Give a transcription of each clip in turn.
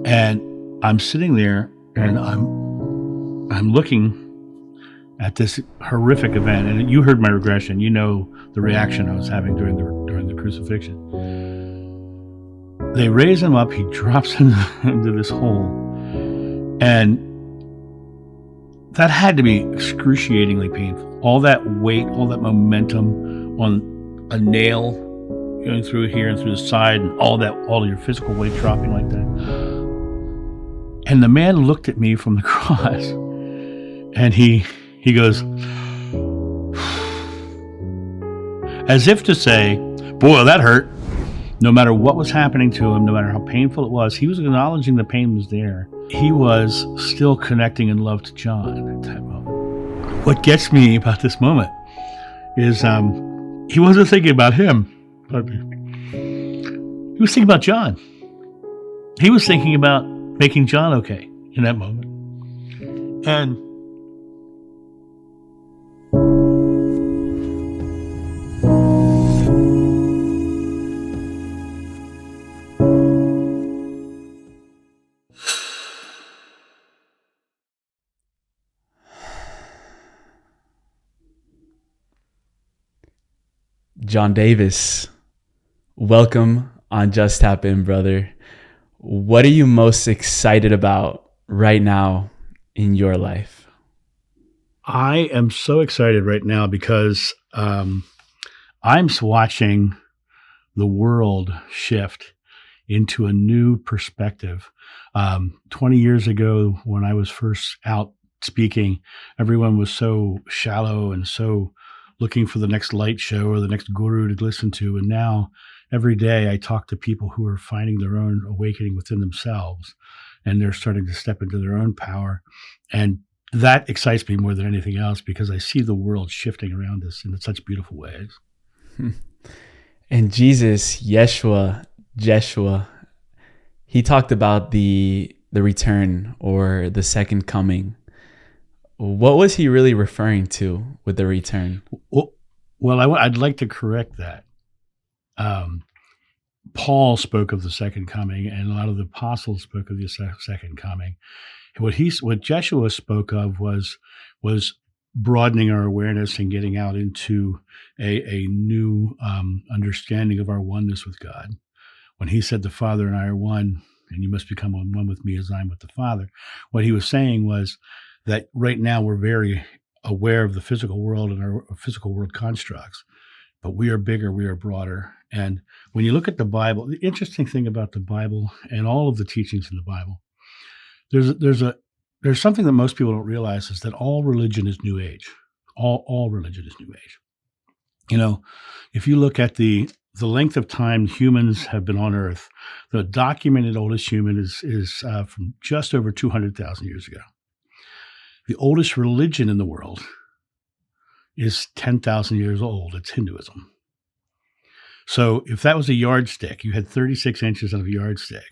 And I'm sitting there and I'm looking at this horrific event. And you heard my regression. You know the reaction I was having during the crucifixion. They raise him up. He drops into this hole. And that had to be excruciatingly painful. All that weight, all that momentum on a nail going through here and through the side, and all of your physical weight dropping like that. And the man looked at me from the cross, and he goes, as if to say, boy, that hurt. No matter what was happening to him, no matter how painful it was, he was acknowledging the pain was there. He was still connecting in love to John at that moment. What gets me about this moment is he wasn't thinking about him, but he was thinking about John. He was thinking about making John okay in that moment. And John Davis, welcome on Just Tap In, brother. What are you most excited about right now in your life? I am so excited right now because I'm watching the world shift into a new perspective. 20 years ago, when I was first out speaking, everyone was so shallow and so looking for the next light show or the next guru to listen to. And now every day I talk to people who are finding their own awakening within themselves, and they're starting to step into their own power. And that excites me more than anything else because I see the world shifting around us in such beautiful ways. And Jesus, Yeshua, he talked about the return or the second coming. What was he really referring to with the return? Well, I'd like to correct that. Paul spoke of the second coming, and a lot of the apostles spoke of the second coming. What Jeshua spoke of was broadening our awareness and getting out into a new understanding of our oneness with God. When he said, "The Father and I are one, and you must become one with me as I am with the Father," what he was saying was that right now we're very aware of the physical world and our physical world constructs, but we are bigger, we are broader. And when you look at the Bible, the interesting thing about the Bible and all of the teachings in the Bible, there's something that most people don't realize, is that all religion is New Age. All religion is New Age. You know, if you look at the length of time humans have been on Earth, the documented oldest human is from just over 200,000 years ago. The oldest religion in the world is 10,000 years old. It's Hinduism. So if that was a yardstick, you had 36 inches of a yardstick.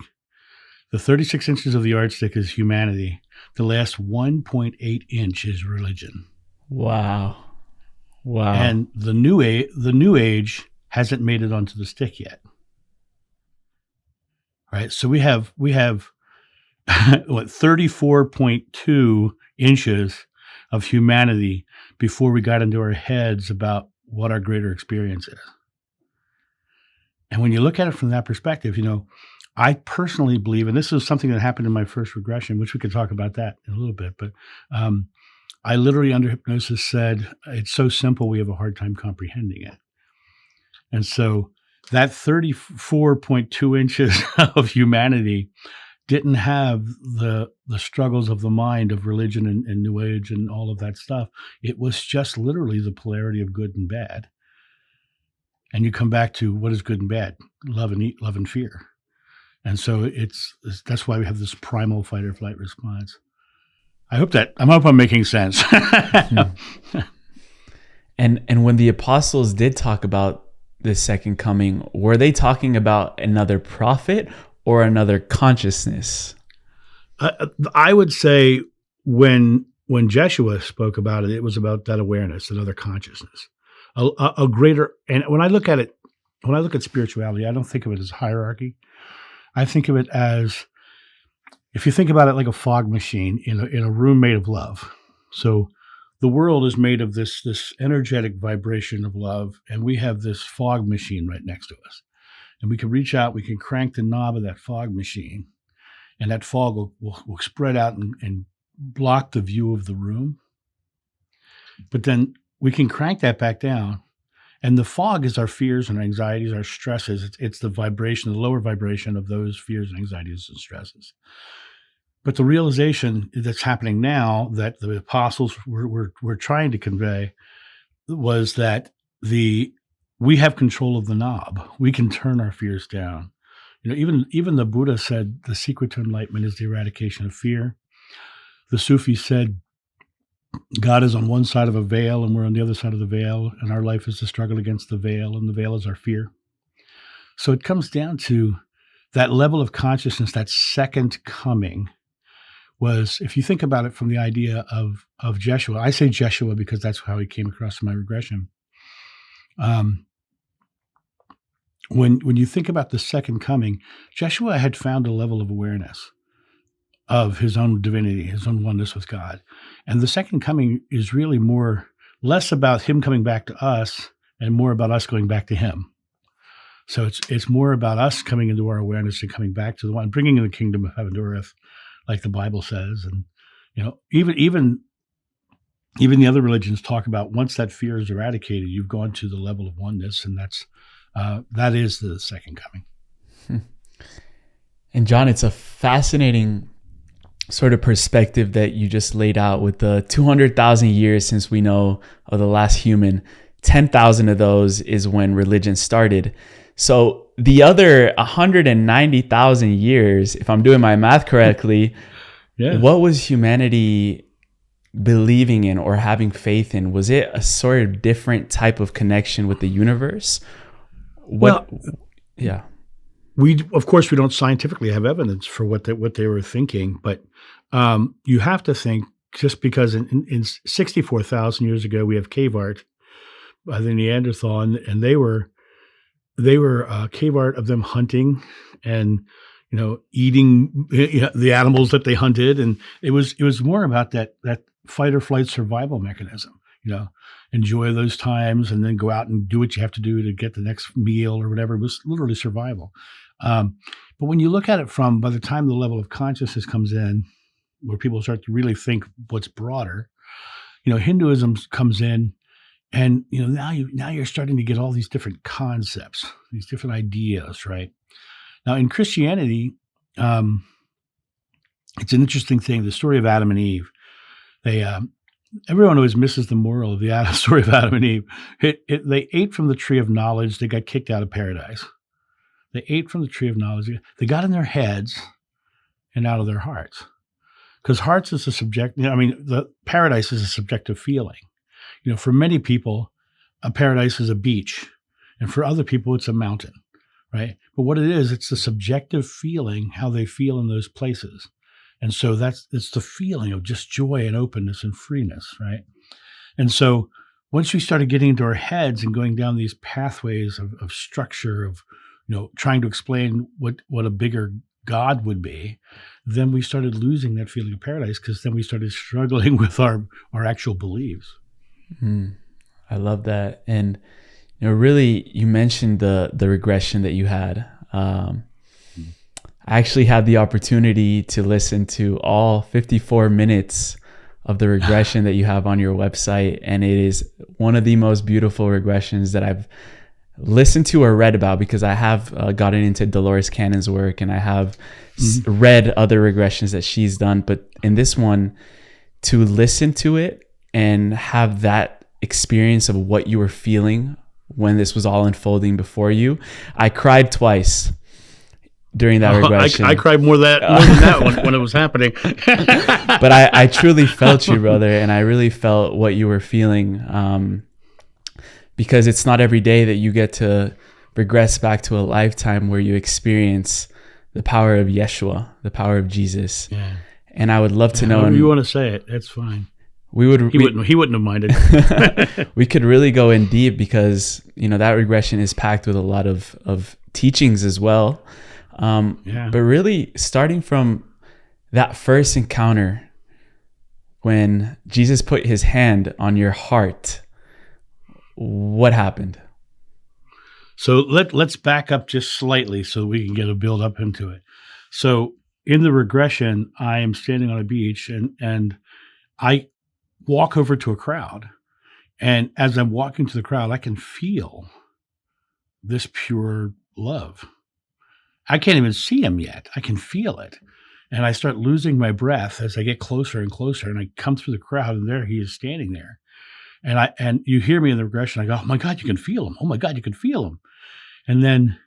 The 36 inches of the yardstick is humanity. The last 1.8 inch is religion. Wow. And the new age hasn't made it onto the stick yet. Right? So we have what, 34.2 inches of humanity before we got into our heads about what our greater experience is. And when you look at it from that perspective, you know, I personally believe, and this is something that happened in my first regression, which we could talk about that in a little bit, but I literally under hypnosis said, it's so simple, we have a hard time comprehending it. And so that 34.2 inches of humanity didn't have the struggles of the mind of religion and New Age and all of that stuff. It was just literally the polarity of good and bad. And you come back to what is good and bad, love and fear. And so that's why we have this primal fight or flight response. I hope I'm making sense. And when the apostles did talk about the second coming, were they talking about another prophet or another consciousness? I would say when Jeshua spoke about it, it was about that awareness, another consciousness, a greater. And when I look at spirituality, I don't think of it as hierarchy. I think of it as if you think about it like a fog machine in a room made of love. So the world is made of this energetic vibration of love, and we have this fog machine right next to us. And we can reach out, we can crank the knob of that fog machine, and that fog will spread out and block the view of the room. But then we can crank that back down, and the fog is our fears and anxieties, our stresses. It's the vibration, the lower vibration of those fears and anxieties and stresses. But the realization that's happening now that the apostles were trying to convey was that we have control of the knob. We can turn our fears down. Even the Buddha said the secret to enlightenment is the eradication of fear. The Sufis said God is on one side of a veil and we're on the other side of the veil, and our life is the struggle against the veil, and the veil is our fear. So it comes down to that level of consciousness, that second coming was, if you think about it from the idea of Jeshua, I say Jeshua because that's how he came across in my regression. When you think about the second coming, Jeshua had found a level of awareness of his own divinity, his own oneness with God. And the second coming is really less about him coming back to us and more about us going back to him. So it's more about us coming into our awareness and coming back to the one, bringing the kingdom of heaven to earth, like the Bible says. And, even the other religions talk about once that fear is eradicated, you've gone to the level of oneness, and that is the second coming. And John, it's a fascinating sort of perspective that you just laid out with the 200,000 years since we know of the last human. 10,000 of those is when religion started. So the other 190,000 years, if I'm doing my math correctly, what was humanity believing in or having faith in? Was it a sort of different type of connection with the universe? We, of course, we don't scientifically have evidence for what they were thinking, but you have to think, just because in 64,000 years ago, we have cave art by the Neanderthal, and they were cave art of them hunting and eating the animals that they hunted, and it was more about that fight or flight survival mechanism. Enjoy those times and then go out and do what you have to do to get the next meal or whatever. It was literally survival. But when you look at it by the time the level of consciousness comes in, where people start to really think what's broader, Hinduism comes in, and now you're starting to get all these different concepts, these different ideas, right? Now in Christianity, it's an interesting thing. The story of Adam and Eve. Everyone always misses the moral of the story of Adam and Eve. They ate from the tree of knowledge. They got kicked out of paradise. They ate from the tree of knowledge. They got in their heads and out of their hearts. Because hearts is the paradise is a subjective feeling. For many people, a paradise is a beach. And for other people, it's a mountain, right? But what it is, it's the subjective feeling, how they feel in those places. And so it's the feeling of just joy and openness and freeness, right? And so once we started getting into our heads and going down these pathways of structure, of trying to explain what a bigger God would be, then we started losing that feeling of paradise, because then we started struggling with our actual beliefs. I love that. And really, you mentioned the regression that you had. I actually had the opportunity to listen to all 54 minutes of the regression that you have on your website. And it is one of the most beautiful regressions that I've listened to or read about, because I have gotten into Dolores Cannon's work, and I have read other regressions that she's done. But in this one, to listen to it and have that experience of what you were feeling when this was all unfolding before you, I cried twice during that regression. I cried more than that when it was happening. But I truly felt you, brother, and I really felt what you were feeling, because it's not every day that you get to regress back to a lifetime where you experience the power of Yeshua, the power of Jesus. Yeah. And I would love to know. However you want to say it, that's fine. He wouldn't have minded. We could really go in deep, because that regression is packed with a lot of teachings as well. But really, starting from that first encounter when Jesus put his hand on your heart, what happened? So let's back up just slightly so we can get a build up into it. So in the regression, I am standing on a beach and I walk over to a crowd. And as I'm walking to the crowd, I can feel this pure love. I can't even see him yet. I can feel it. And I start losing my breath as I get closer and closer. And I come through the crowd, and there he is standing there. And you hear me in the regression. I go, oh my God, you can feel him. Oh my God, you can feel him. And then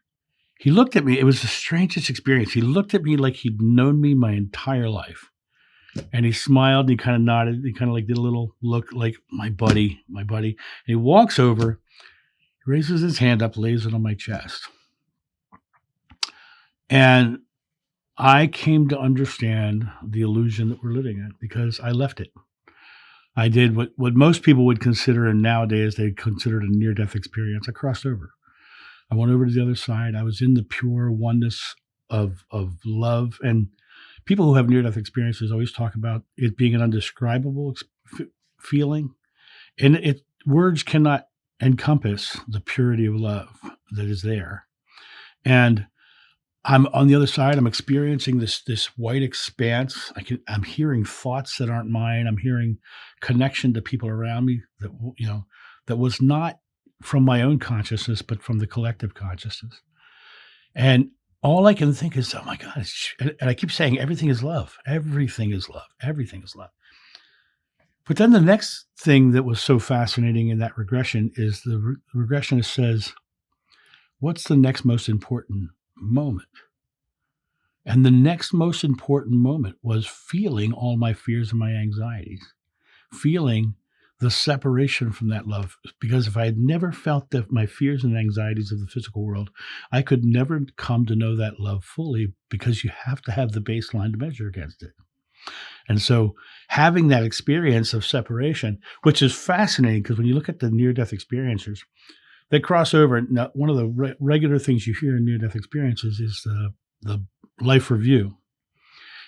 he looked at me. It was the strangest experience. He looked at me like he'd known me my entire life. And he smiled and he kind of nodded. He kind of like did a little look like my buddy. And he walks over, he raises his hand up, lays it on my chest. And I came to understand the illusion that we're living in because I left it. I did what most people would consider, and nowadays they considered a near-death experience. I crossed over. I went over to the other side. I was in the pure oneness of love. And people who have near-death experiences always talk about it being an undescribable feeling. And words cannot encompass the purity of love that is there. And I'm on the other side. I'm experiencing this white expanse. I'm hearing thoughts that aren't mine. I'm hearing connection to people around me that was not from my own consciousness, but from the collective consciousness. And all I can think is, oh my God, and I keep saying, everything is love. Everything is love. Everything is love. But then the next thing that was so fascinating in that regression is the regressionist says, what's the next most important moment? And the next most important moment was feeling all my fears and my anxieties, feeling the separation from that love. Because if I had never felt my fears and anxieties of the physical world, I could never come to know that love fully, because you have to have the baseline to measure against it. And so having that experience of separation, which is fascinating, because when you look at the near-death experiencers, they cross over. Now, one of the regular things you hear in near-death experiences is the life review.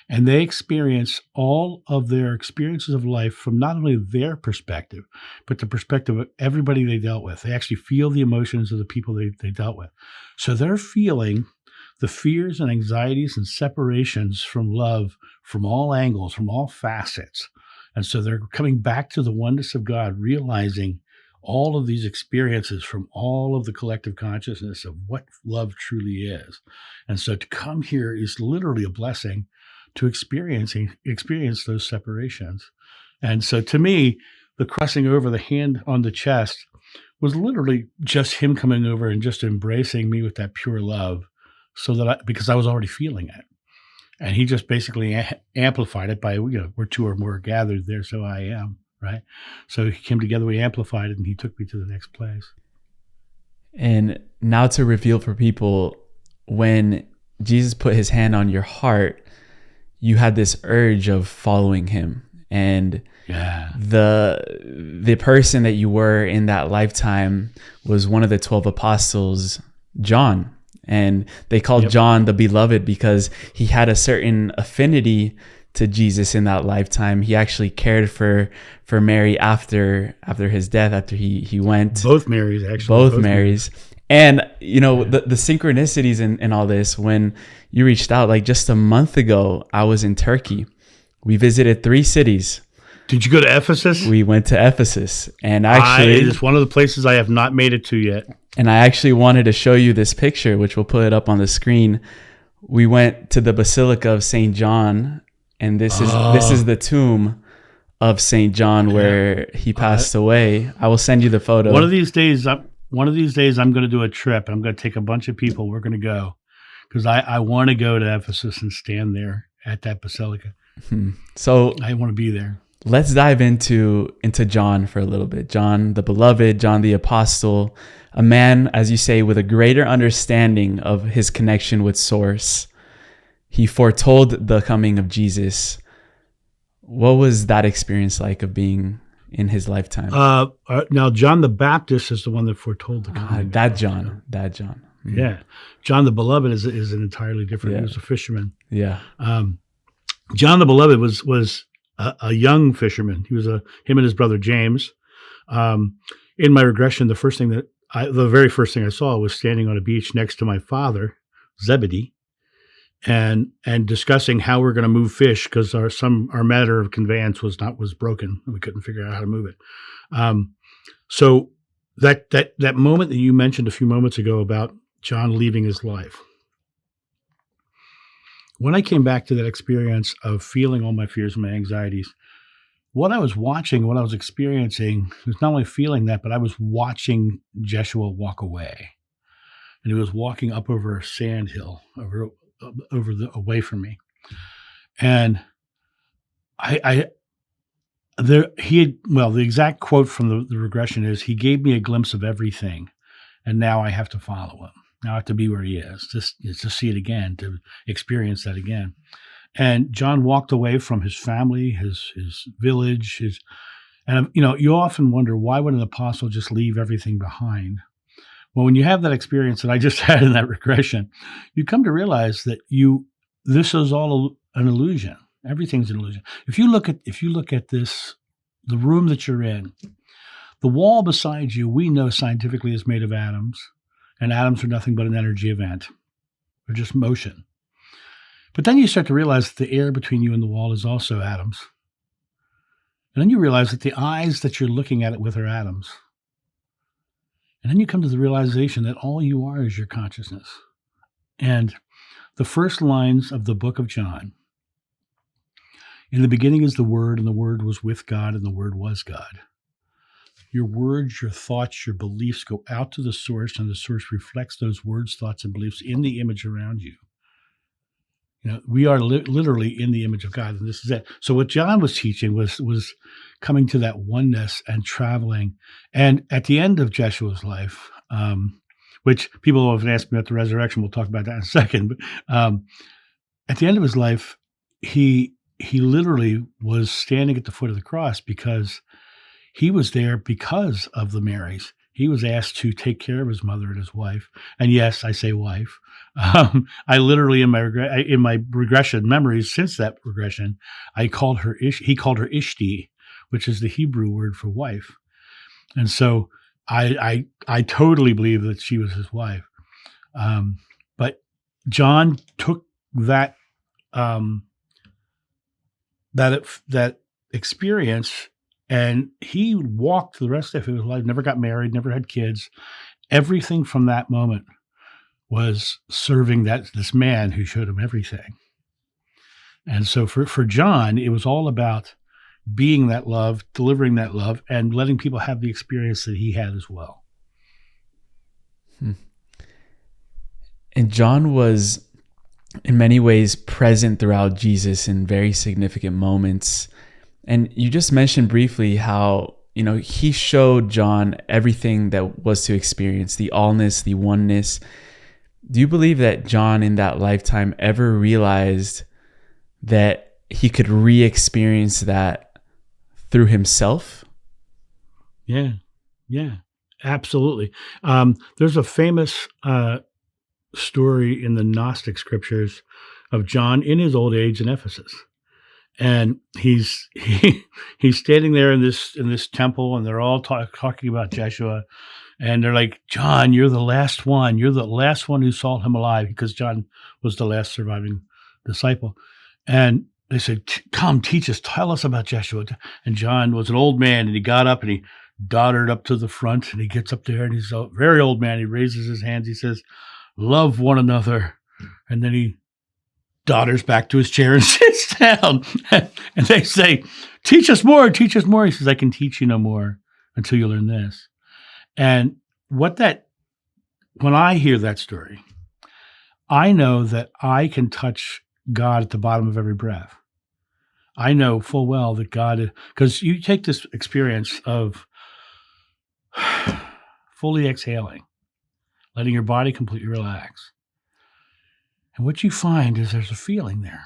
And they experience all of their experiences of life from not only their perspective, but the perspective of everybody they dealt with. They actually feel the emotions of the people they dealt with. So they're feeling the fears and anxieties and separations from love from all angles, from all facets. And so they're coming back to the oneness of God, realizing all of these experiences from all of the collective consciousness of what love truly is. And so to come here is literally a blessing to experience those separations. And so to me, the crossing over, the hand on the chest, was literally just him coming over and just embracing me with that pure love, so that because I was already feeling it. And he just basically amplified it by, where two or more are gathered, there so I am, right? So he came together, we amplified it, and he took me to the next place. And now to reveal for people, when Jesus put his hand on your heart, you had this urge of following him. And the person that you were in that lifetime was one of the 12 apostles, John. And they called John the beloved because he had a certain affinity to Jesus in that lifetime. He actually cared for Mary after his death, after he went. Both Marys, actually. Both Marys. And, the synchronicities in all this, when you reached out, like just a month ago, I was in Turkey. We visited 3 cities. Did you go to Ephesus? We went to Ephesus. And actually, it's one of the places I have not made it to yet. And I actually wanted to show you this picture, which we'll put it up on the screen. We went to the Basilica of St. John, and this is the tomb of St. John where he passed away. I will send you the photo. One of these days, I'm going to do a trip. I'm going to take a bunch of people. We're going to go because I want to go to Ephesus and stand there at that basilica. So I want to be there. Let's dive into John for a little bit. John the beloved, John the apostle, a man, as you say, with a greater understanding of his connection with Source. He foretold the coming of Jesus. What was that experience like of being in his lifetime? Now, John the Baptist is the one that foretold the coming. That John. Yeah. John the beloved is an entirely different. He was a fisherman. Yeah. John the Beloved was a young fisherman. He was him and his brother James. In my regression, the very first thing I saw was standing on a beach next to my father, Zebedee, and discussing how we're going to move fish because our matter of conveyance was broken and we couldn't figure out how to move it. So that moment that you mentioned a few moments ago about John leaving his life, when I came back to that experience of feeling all my fears and my anxieties, what I was watching, what I was experiencing was not only feeling that, but I was watching Jeshua walk away. And he was walking up over a sand hill, away from me. And the exact quote from the regression is, he gave me a glimpse of everything, and now I have to follow him. Now I have to be where he is, just to see it again, to experience that again. And John walked away from his family, his village, and you often wonder, why would an apostle just leave everything behind? Well, when you have that experience that I just had in that regression, you come to realize that this is all an illusion. Everything's an illusion. If you look at this, the room that you're in, the wall beside you, we know scientifically is made of atoms, and atoms are nothing but an energy event. They're just motion. But then you start to realize that the air between you and the wall is also atoms. And then you realize that the eyes that you're looking at it with are atoms. And then you come to the realization that all you are is your consciousness. And the first lines of the book of John, in the beginning is the Word, and the Word was with God, and the Word was God. Your words, your thoughts, your beliefs go out to the source, and the source reflects those words, thoughts, and beliefs in the image around you. We are literally in the image of God, and this is it. So what John was teaching was coming to that oneness and traveling. And at the end of Jeshua's life, which people often ask me about the resurrection, we'll talk about that in a second. But at the end of his life, he literally was standing at the foot of the cross because he was there because of the Marys. He was asked to take care of his mother and his wife. And yes, I say wife. I literally, in my regression memories since that regression, he called her Ishti, which is the Hebrew word for wife. And so I totally believe that she was his wife. But John took that experience, and he walked the rest of his life, never got married, never had kids. Everything from that moment was serving this man who showed him everything. And so for John, it was all about being that love, delivering that love, and letting people have the experience that he had as well. And John was, in many ways, present throughout Jesus in very significant moments. And you just mentioned briefly how, he showed John everything that was to experience, the allness, the oneness. Do you believe that John in that lifetime ever realized that he could re-experience that through himself? Yeah, absolutely. There's a famous story in the Gnostic scriptures of John in his old age in Ephesus. And he's standing there in this temple, and they're all talking about Jeshua. And they're like, John, you're the last one. You're the last one who saw him alive, because John was the last surviving disciple. And they said, come, teach us, tell us about Jeshua. And John was an old man, and he got up and he doddered up to the front, and he gets up there, and he's a very old man. He raises his hands. He says, love one another. And then he dodders back to his chair and sits down. And they say, teach us more, teach us more. He says, I can teach you no more until you learn this. And when I hear that story, I know that I can touch God at the bottom of every breath. I know full well that God, because you take this experience of fully exhaling, letting your body completely relax. And what you find is there's a feeling there.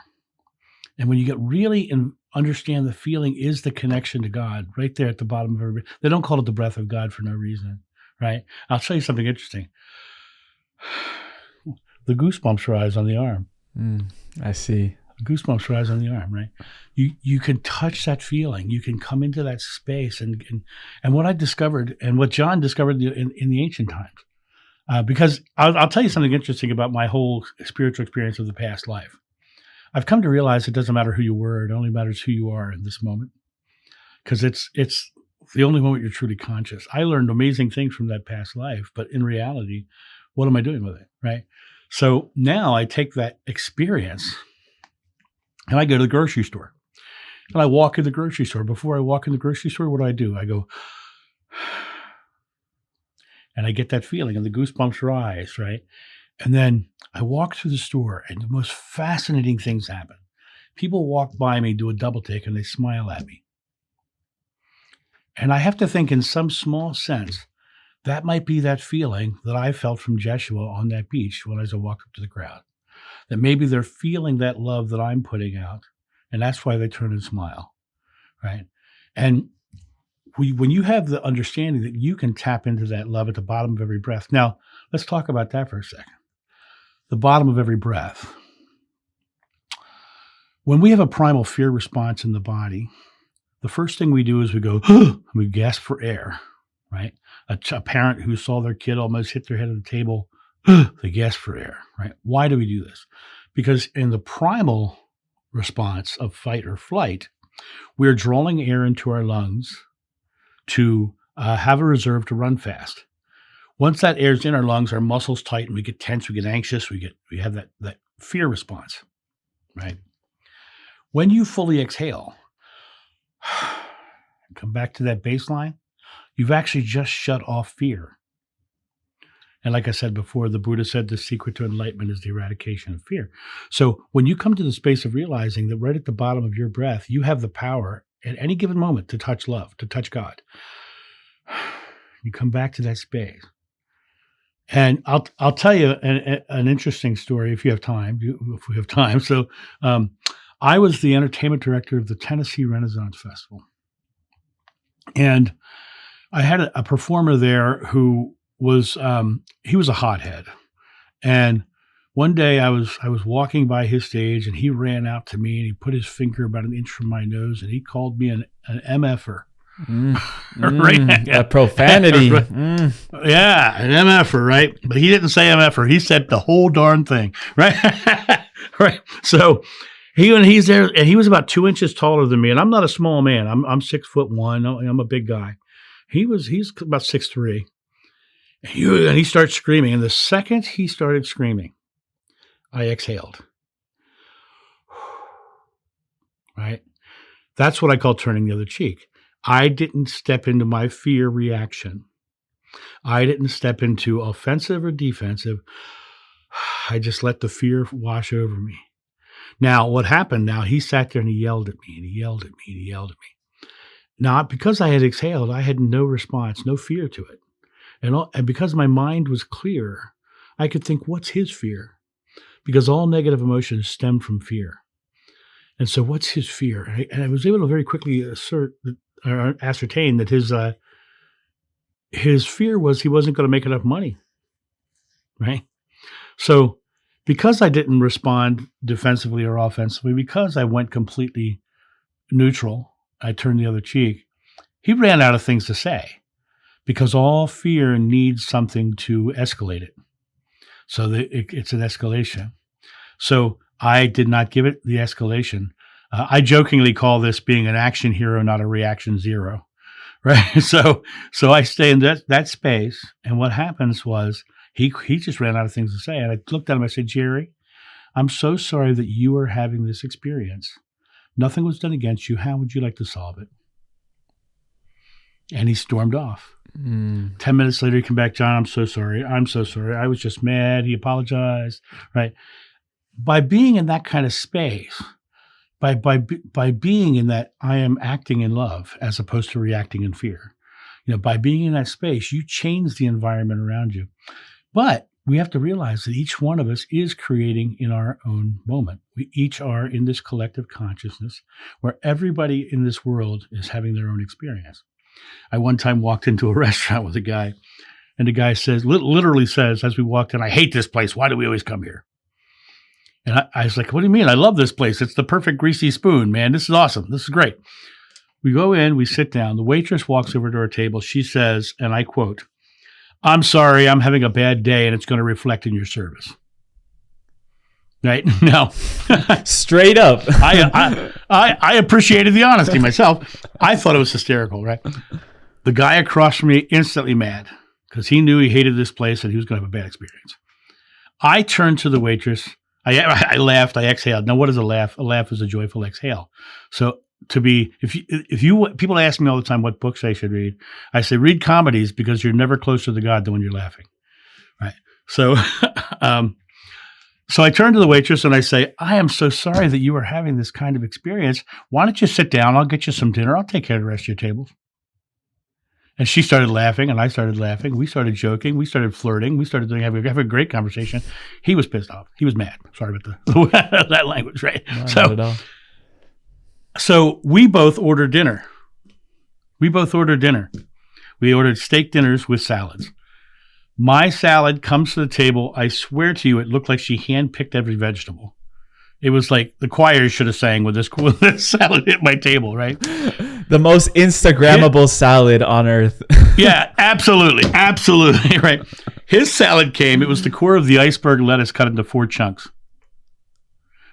And when you get really understand the feeling is the connection to God right there at the bottom of every breath. They don't call it the breath of God for no reason, right? I'll tell you something interesting. The goosebumps rise on the arm. I see. Goosebumps rise on the arm, right? You can touch that feeling. You can come into that space, and what I discovered, and what John discovered in the ancient times, because I'll tell you something interesting about my whole spiritual experience of the past life. I've come to realize it doesn't matter who you were; it only matters who you are in this moment, because it's the only moment you're truly conscious. I learned amazing things from that past life, but in reality, what am I doing with it, right? So now I take that experience and I go to the grocery store. And I walk in the grocery store. Before I walk in the grocery store, what do? I go, and I get that feeling, and the goosebumps rise, right? And then I walk through the store, and the most fascinating things happen. People walk by me, do a double take, and they smile at me. And I have to think, in some small sense, that might be that feeling that I felt from Jeshua on that beach when I walked up to the crowd. That maybe they're feeling that love that I'm putting out, and that's why they turn and smile, right? And when you have the understanding that you can tap into that love at the bottom of every breath. Now, let's talk about that for a second. The bottom of every breath. When we have a primal fear response in the body, the first thing we do is we go, we gasp for air, right? A parent who saw their kid almost hit their head on the table, they gasp for air, right? Why do we do this? Because in the primal response of fight or flight, we're drawing air into our lungs to have a reserve to run fast. Once that air's in our lungs, our muscles tighten, we get tense, we get anxious, we have that fear response, right? When you fully exhale, come back to that baseline, you've actually just shut off fear. And like I said before, the Buddha said the secret to enlightenment is the eradication of fear. So when you come to the space of realizing that right at the bottom of your breath, you have the power at any given moment to touch love, to touch God, you come back to that space. And I'll tell you an interesting story if you have time. If we have time. So I was the entertainment director of the Tennessee Renaissance Festival, and I had a performer there who was he was a hothead. And one day I was walking by his stage, and he ran out to me and he put his finger about an inch from my nose, and he called me an MFer. Right? A profanity. Yeah, an MFer, right? But he didn't say MFer. He said the whole darn thing, right? Right. So he's there, and he was about 2 inches taller than me, and I'm not a small man. I'm 6'1". I'm a big guy. He's about 6'3". And he starts screaming. And the second he started screaming, I exhaled. Right? That's what I call turning the other cheek. I didn't step into my fear reaction. I didn't step into offensive or defensive. I just let the fear wash over me. Now, what happened now, he sat there and he yelled at me, and he yelled at me, and he yelled at me. Now, because I had exhaled, I had no response, no fear to it. And because my mind was clear, I could think, what's his fear? Because all negative emotions stem from fear. And so what's his fear? And I was able to very quickly ascertain that his fear was he wasn't going to make enough money, right? So because I didn't respond defensively or offensively, because I went completely neutral, I turned the other cheek, he ran out of things to say, because all fear needs something to escalate it. So it's an escalation. So I did not give it the escalation. I jokingly call this being an action hero, not a reaction zero, right? So I stay in that space, and what happens was he just ran out of things to say, and I looked at him. I said, Jerry, I'm so sorry that you are having this experience. Nothing was done against you. How would you like to solve it? And he stormed off. 10 minutes later, he came back, John, I'm so sorry. I was just mad. He apologized, right? By being in that kind of space, by being in that I am acting in love as opposed to reacting in fear, by being in that space, you change the environment around you. But we have to realize that each one of us is creating in our own moment. We each are in this collective consciousness where everybody in this world is having their own experience. I one time walked into a restaurant with a guy, and the guy says, literally says, as we walked in, I hate this place. Why do we always come here? And I was like, what do you mean? I love this place. It's the perfect greasy spoon, man. This is awesome. This is great. We go in, we sit down. The waitress walks over to our table. She says, and I quote, "I'm sorry, I'm having a bad day and it's going to reflect in your service." Right? Now, straight up. I appreciated the honesty myself. I thought it was hysterical, right? The guy across from me instantly mad because he knew he hated this place and he was going to have a bad experience. I turned to the waitress. I laughed. I exhaled. Now, what is a laugh? A laugh is a joyful exhale. So if you people ask me all the time what books I should read, I say read comedies because you're never closer to God than when you're laughing, right? So, so I turn to the waitress and I say, "I am so sorry that you are having this kind of experience. Why don't you sit down? I'll get you some dinner. I'll take care of the rest of your tables." And she started laughing, and I started laughing. We started joking. We started flirting. We started having a great conversation. He was pissed off. He was mad. Sorry about that language, right? No, not at all. So we both ordered dinner. We ordered steak dinners with salads. My salad comes to the table. I swear to you, it looked like she handpicked every vegetable. It was like the choir should have sang when this salad hit my table, right? The most Instagrammable salad on earth. Yeah, absolutely. Absolutely, right? His salad came. It was the core of the iceberg lettuce cut into 4 chunks,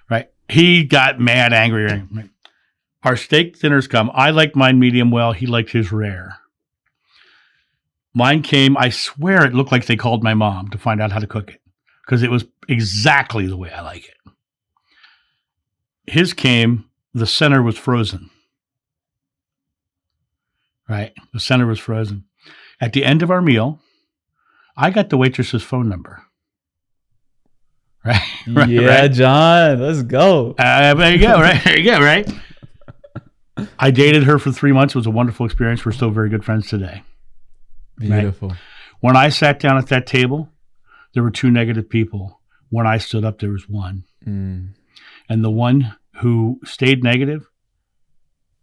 right? He got mad, angry. Right? Our steak dinners come. I liked mine medium well. He liked his rare. Mine came. I swear it looked like they called my mom to find out how to cook it because it was exactly the way I like it. His came. The center was frozen. Right? The center was frozen. At the end of our meal, I got the waitress's phone number. Right? Yeah, right? John, let's go. There you go, right? There you go, right? I dated her for 3 months. It was a wonderful experience. We're still very good friends today. Beautiful. Right? When I sat down at that table, there were 2 negative people. When I stood up, there was 1. And the one who stayed negative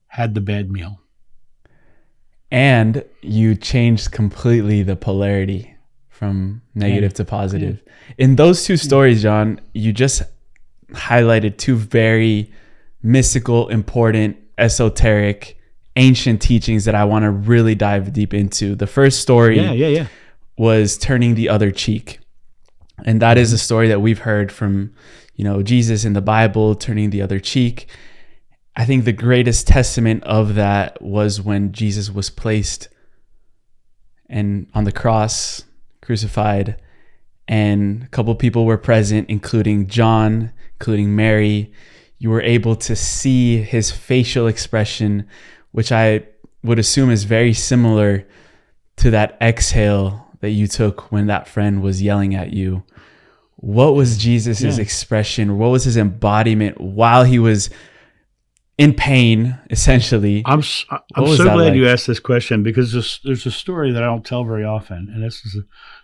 had the bad meal. And you changed completely the polarity from negative to positive. In those 2 stories, John, you just highlighted 2 very mystical, important, esoteric, ancient teachings that I want to really dive deep into. The first story was turning the other cheek. And that is a story that we've heard from, Jesus in the Bible, turning the other cheek. I think the greatest testament of that was when Jesus was placed and on the cross, crucified, and a couple of people were present, including John, including Mary. You were able to see his facial expression, which I would assume is very similar to that exhale that you took when that friend was yelling at you. What was Jesus's expression? What was his embodiment while he was in pain, essentially? I'm so glad you asked this question because there's a story that I don't tell very often, and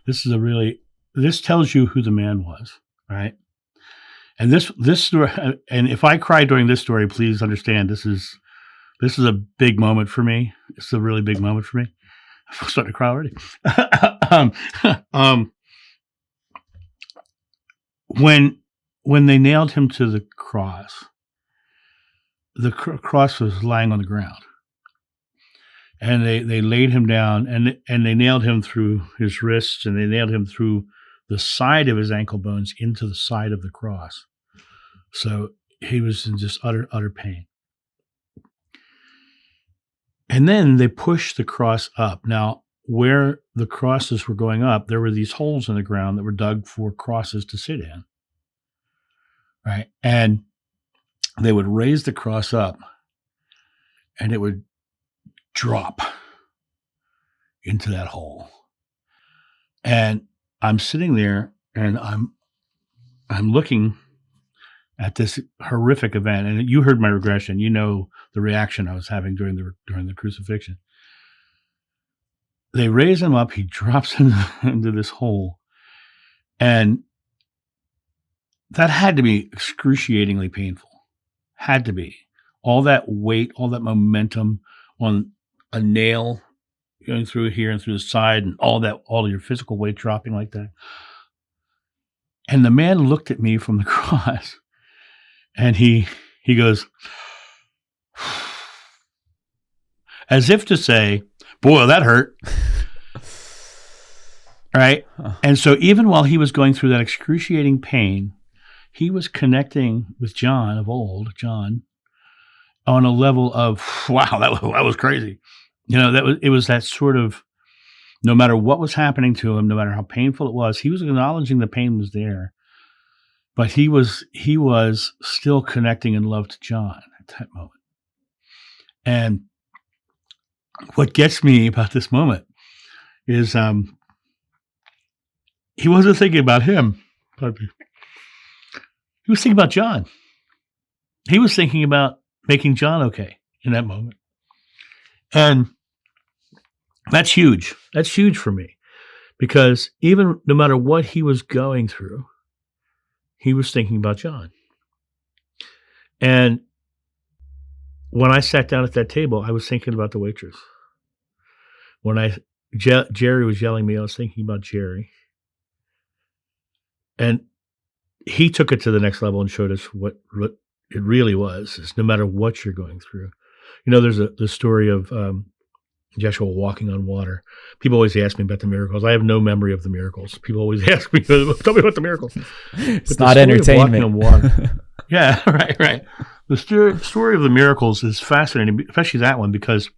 this tells you who the man was, right? And this story, and if I cry during this story, please understand this is a big moment for me. It's a really big moment for me. I'm starting to cry already. When they nailed him to the cross was lying on the ground, and they laid him down, and they nailed him through his wrists, and they nailed him through the side of his ankle bones into the side of the cross. So he was in just utter pain. And then they pushed the cross up. Now, where the crosses were going up, there were these holes in the ground that were dug for crosses to sit in. Right? And they would raise the cross up and it would drop into that hole. And I'm sitting there and I'm looking at this horrific event. And you heard my regression. You know the reaction I was having during the crucifixion. They raise him up. He drops into this hole. And that had to be excruciatingly painful. Had to be. All that weight, all that momentum on a nail going through here and through the side, and all of your physical weight dropping like that. And the man looked at me from the cross, and he goes, as if to say, boy, that hurt. Right? And so even while he was going through that excruciating pain, he was connecting with John of old, John, on a level of, wow, that was crazy. It was that sort of, no matter what was happening to him, no matter how painful it was, he was acknowledging the pain was there, but he was still connecting in love to John at that moment. And what gets me about this moment is he wasn't thinking about him. He was thinking about John. He was thinking about making John okay in that moment. And that's huge. That's huge for me, because even no matter what he was going through, he was thinking about John. And when I sat down at that table, I was thinking about the waitress. When Jerry was yelling at me, I was thinking about Jerry. And he took it to the next level and showed us what it really was, is no matter what you're going through. There's the story of Jeshua walking on water. People always ask me about the miracles. I have no memory of the miracles. People always ask me, tell me about the miracles. It's not entertainment. On water, yeah, right. The story of the miracles is fascinating, especially that one, because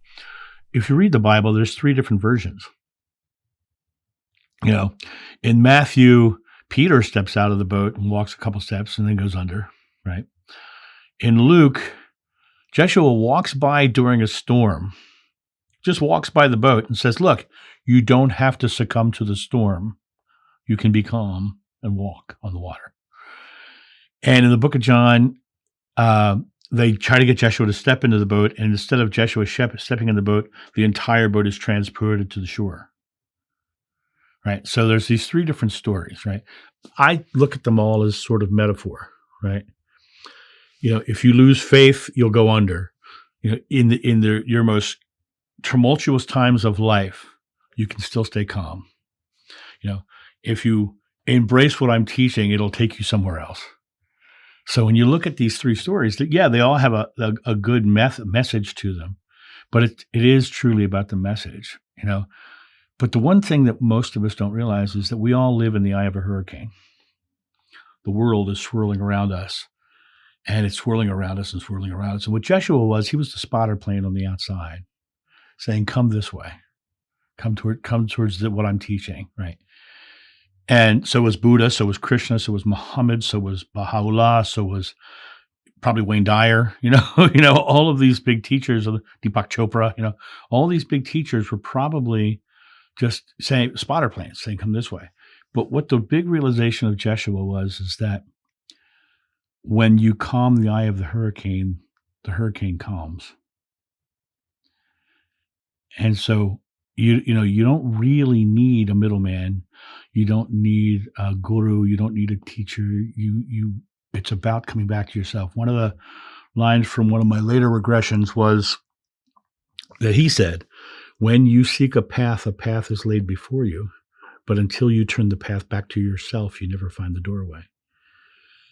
if you read the Bible, there's 3 different versions. In Matthew, Peter steps out of the boat and walks a couple steps and then goes under, right? In Luke, Jeshua walks by during a storm, just walks by the boat and says, look, you don't have to succumb to the storm. You can be calm and walk on the water. And in the book of John, they try to get Jeshua to step into the boat, and instead of Jeshua stepping in the boat, the entire boat is transported to the shore. Right? So there's these 3 different stories, right? I look at them all as sort of metaphor, right? If you lose faith, you'll go under. In your most tumultuous times of life, you can still stay calm. If you embrace what I'm teaching, it'll take you somewhere else. So when you look at these 3 stories, they all have a good message to them, but it is truly about the message, But the one thing that most of us don't realize is that we all live in the eye of a hurricane. The world is swirling around us, and it's swirling around us and swirling around us. And what Jeshua was, he was the spotter plane on the outside, saying, come this way. Come towards what I'm teaching, right? And so was Buddha, so was Krishna, so was Muhammad, so was Baha'u'llah, so was probably Wayne Dyer, all of these big teachers, Deepak Chopra, all these big teachers were probably just saying, spotter planes, saying, come this way. But what the big realization of Jeshua was is that when you calm the eye of the hurricane calms. And so you don't really need a middleman. You don't need a guru. You don't need a teacher. It's about coming back to yourself. One of the lines from one of my later regressions was that he said, when you seek a path is laid before you, but until you turn the path back to yourself, you never find the doorway.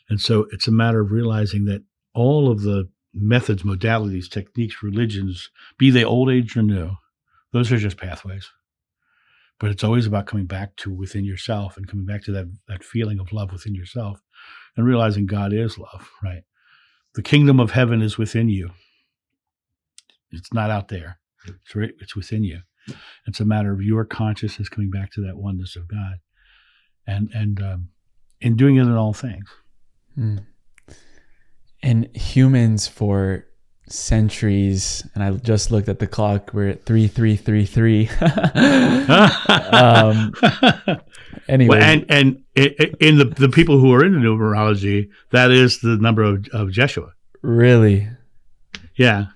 And so it's a matter of realizing that all of the methods, modalities, techniques, religions, be they old age or new, those are just pathways. But it's always about coming back to within yourself and coming back to that feeling of love within yourself and realizing God is love, right? The kingdom of heaven is within you. It's not out there. It's within you. It's a matter of your consciousness coming back to that oneness of God and doing it in all things. Mm. And humans for centuries, and I just looked at the clock, we're at 3333. Anyway. Well, and in the people who are into numerology, that is the number of Jeshua. Really? Yeah.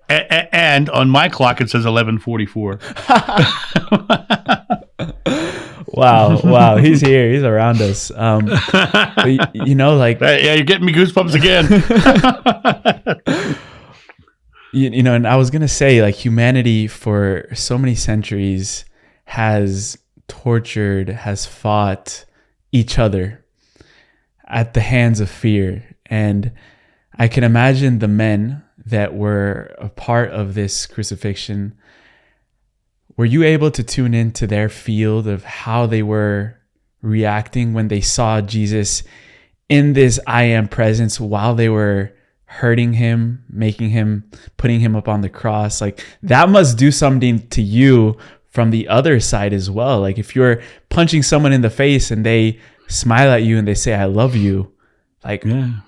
And on my clock, it says 1144. Wow. He's here. He's around us. Yeah, you're getting me goosebumps again. And I was going to say, humanity for so many centuries has tortured, has fought each other at the hands of fear. And I can imagine the men that were a part of this crucifixion. Were you able to tune into their field of how they were reacting when they saw Jesus in this I am presence while they were hurting him, putting him up on the cross? Like, that must do something to you from the other side as well. Like, if you're punching someone in the face and they smile at you and they say, I love you, like,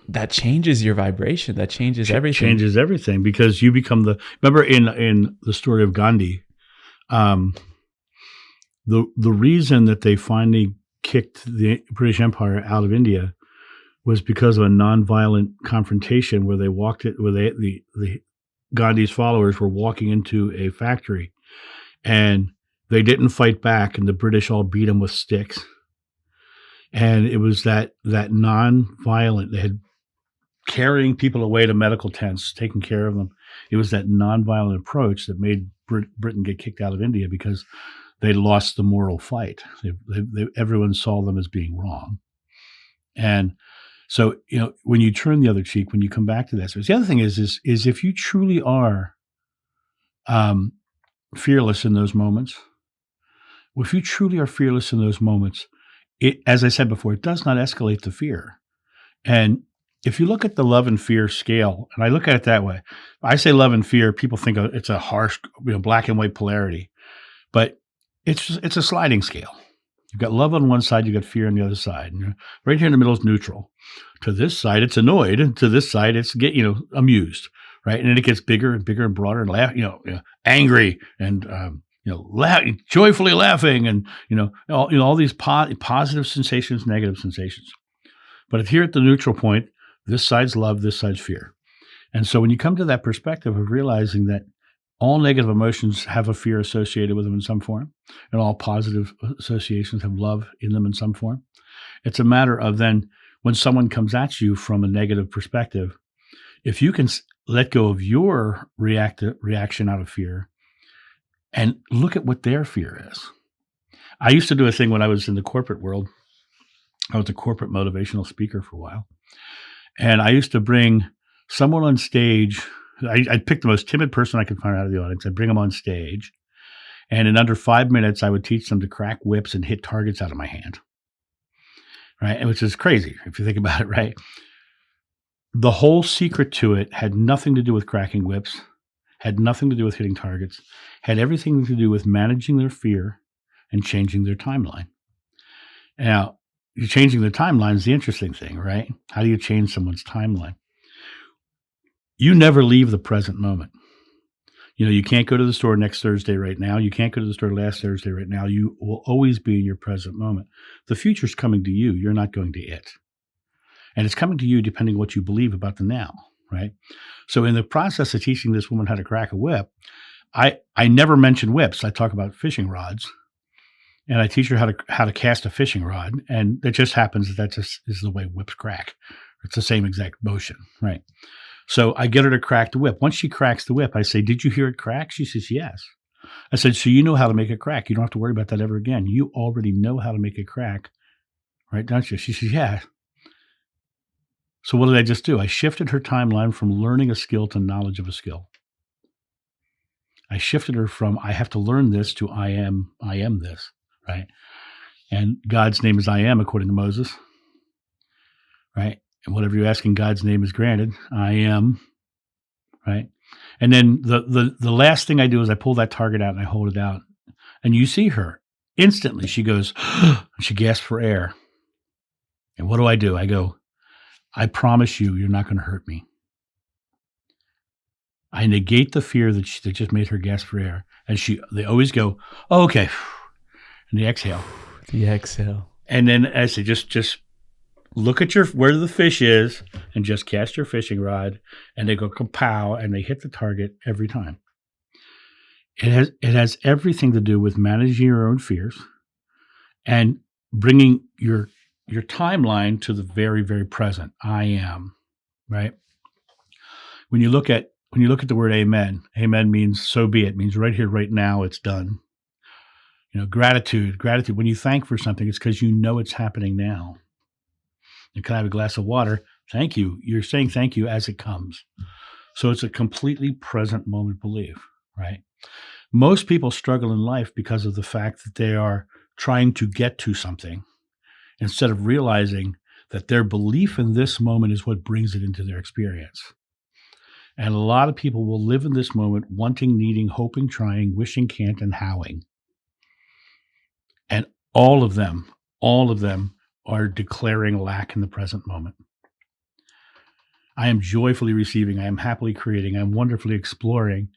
that changes your vibration. That changes everything. Changes everything, because you become remember in the story of Gandhi, the reason that they finally kicked the British Empire out of India was because of a nonviolent confrontation where the Gandhi's followers were walking into a factory, and they didn't fight back, and the British all beat them with sticks. And it was that nonviolent, they had carrying people away to medical tents, taking care of them. It was that nonviolent approach that made Britain get kicked out of India, because they lost the moral fight. Everyone saw them as being wrong. And so, when you turn the other cheek, when you come back to that, so the other thing is if you truly are fearless in those moments, it, as I said before, it does not escalate the fear. And if you look at the love and fear scale, and I look at it that way, I say love and fear, people think it's a harsh, black and white polarity, but it's a sliding scale. You've got love on one side, you've got fear on the other side. And right here in the middle is neutral. To this side, it's annoyed. To this side, it's amused, right? And then it gets bigger and bigger and broader, and angry and joyfully laughing, and all these positive sensations, negative sensations. But here at the neutral point, this side's love, this side's fear. And so when you come to that perspective of realizing that all negative emotions have a fear associated with them in some form, and all positive associations have love in them in some form, it's a matter of then, when someone comes at you from a negative perspective, if you can let go of your reaction out of fear and look at what their fear is. I used to do a thing when I was in the corporate world. I was a corporate motivational speaker for a while. And I used to bring someone on stage. I'd pick the most timid person I could find out of the audience. I'd bring them on stage. And in under 5 minutes, I would teach them to crack whips and hit targets out of my hand. Right? And which is crazy if you think about it, right? The whole secret to it had nothing to do with cracking whips, had nothing to do with hitting targets, had everything to do with managing their fear and changing their timeline. Now, changing their timeline is the interesting thing, right? How do you change someone's timeline? You never leave the present moment. You can't go to the store next Thursday right now. You can't go to the store last Thursday right now. You will always be in your present moment. The future's coming to you. You're not going to it. And it's coming to you depending on what you believe about the now, right? So in the process of teaching this woman how to crack a whip, I never mention whips. I talk about fishing rods. And I teach her how to cast a fishing rod. And it just happens that just is the way whips crack. It's the same exact motion, right? So I get her to crack the whip. Once she cracks the whip, I say, did you hear it crack? She says, yes. I said, so you know how to make it crack. You don't have to worry about that ever again. You already know how to make it crack, right, don't you? She says, yeah. So what did I just do? I shifted her timeline from learning a skill to knowledge of a skill. I shifted her from I have to learn this to I am this, right? And God's name is I am, according to Moses, right? And whatever you ask in God's name is granted. I am, right? And then the last thing I do is I pull that target out and I hold it out. And you see her. Instantly, she goes, she gasps for air. And what do? I go, I promise you're not going to hurt me. I negate the fear that just made her gasp for air. And they always go, oh, okay. And they exhale. The exhale. And then I say, just look at where the fish is and just cast your fishing rod, and they go kapow, and they hit the target every time. It has everything to do with managing your own fears and bringing your timeline to the very, very present. I am, right? When you look at the word amen means so be it. It means right here, right now, it's done. Gratitude. When you thank for something, it's because you know it's happening now. And can I have a glass of water? Thank you. You're saying thank you as it comes. So it's a completely present moment belief, right? Most people struggle in life because of the fact that they are trying to get to something instead of realizing that their belief in this moment is what brings it into their experience. And a lot of people will live in this moment wanting, needing, hoping, trying, wishing, can't, and howing. And all of them are declaring lack in the present moment. I am joyfully receiving. I am happily creating. I am wonderfully exploring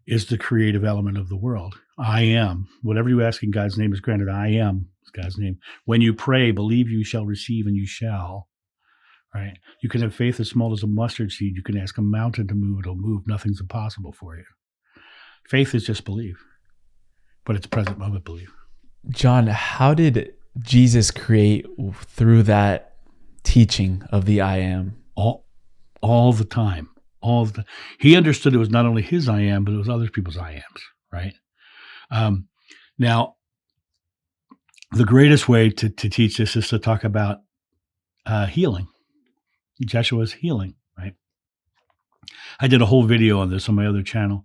is the creative element of the world. I am. Whatever you ask in God's name is granted. I am is God's name. When you pray, believe you shall receive and you shall. Right? You can have faith as small as a mustard seed. You can ask a mountain to move. It'll move. Nothing's impossible for you. Faith is just belief, but it's present moment belief. John, how did Jesus create through that teaching of the I am? All the time. He understood it was not only his I am, but it was other people's I ams, right? Now, the greatest way to teach this is to talk about healing. Jeshua's healing, right? I did a whole video on this on my other channel.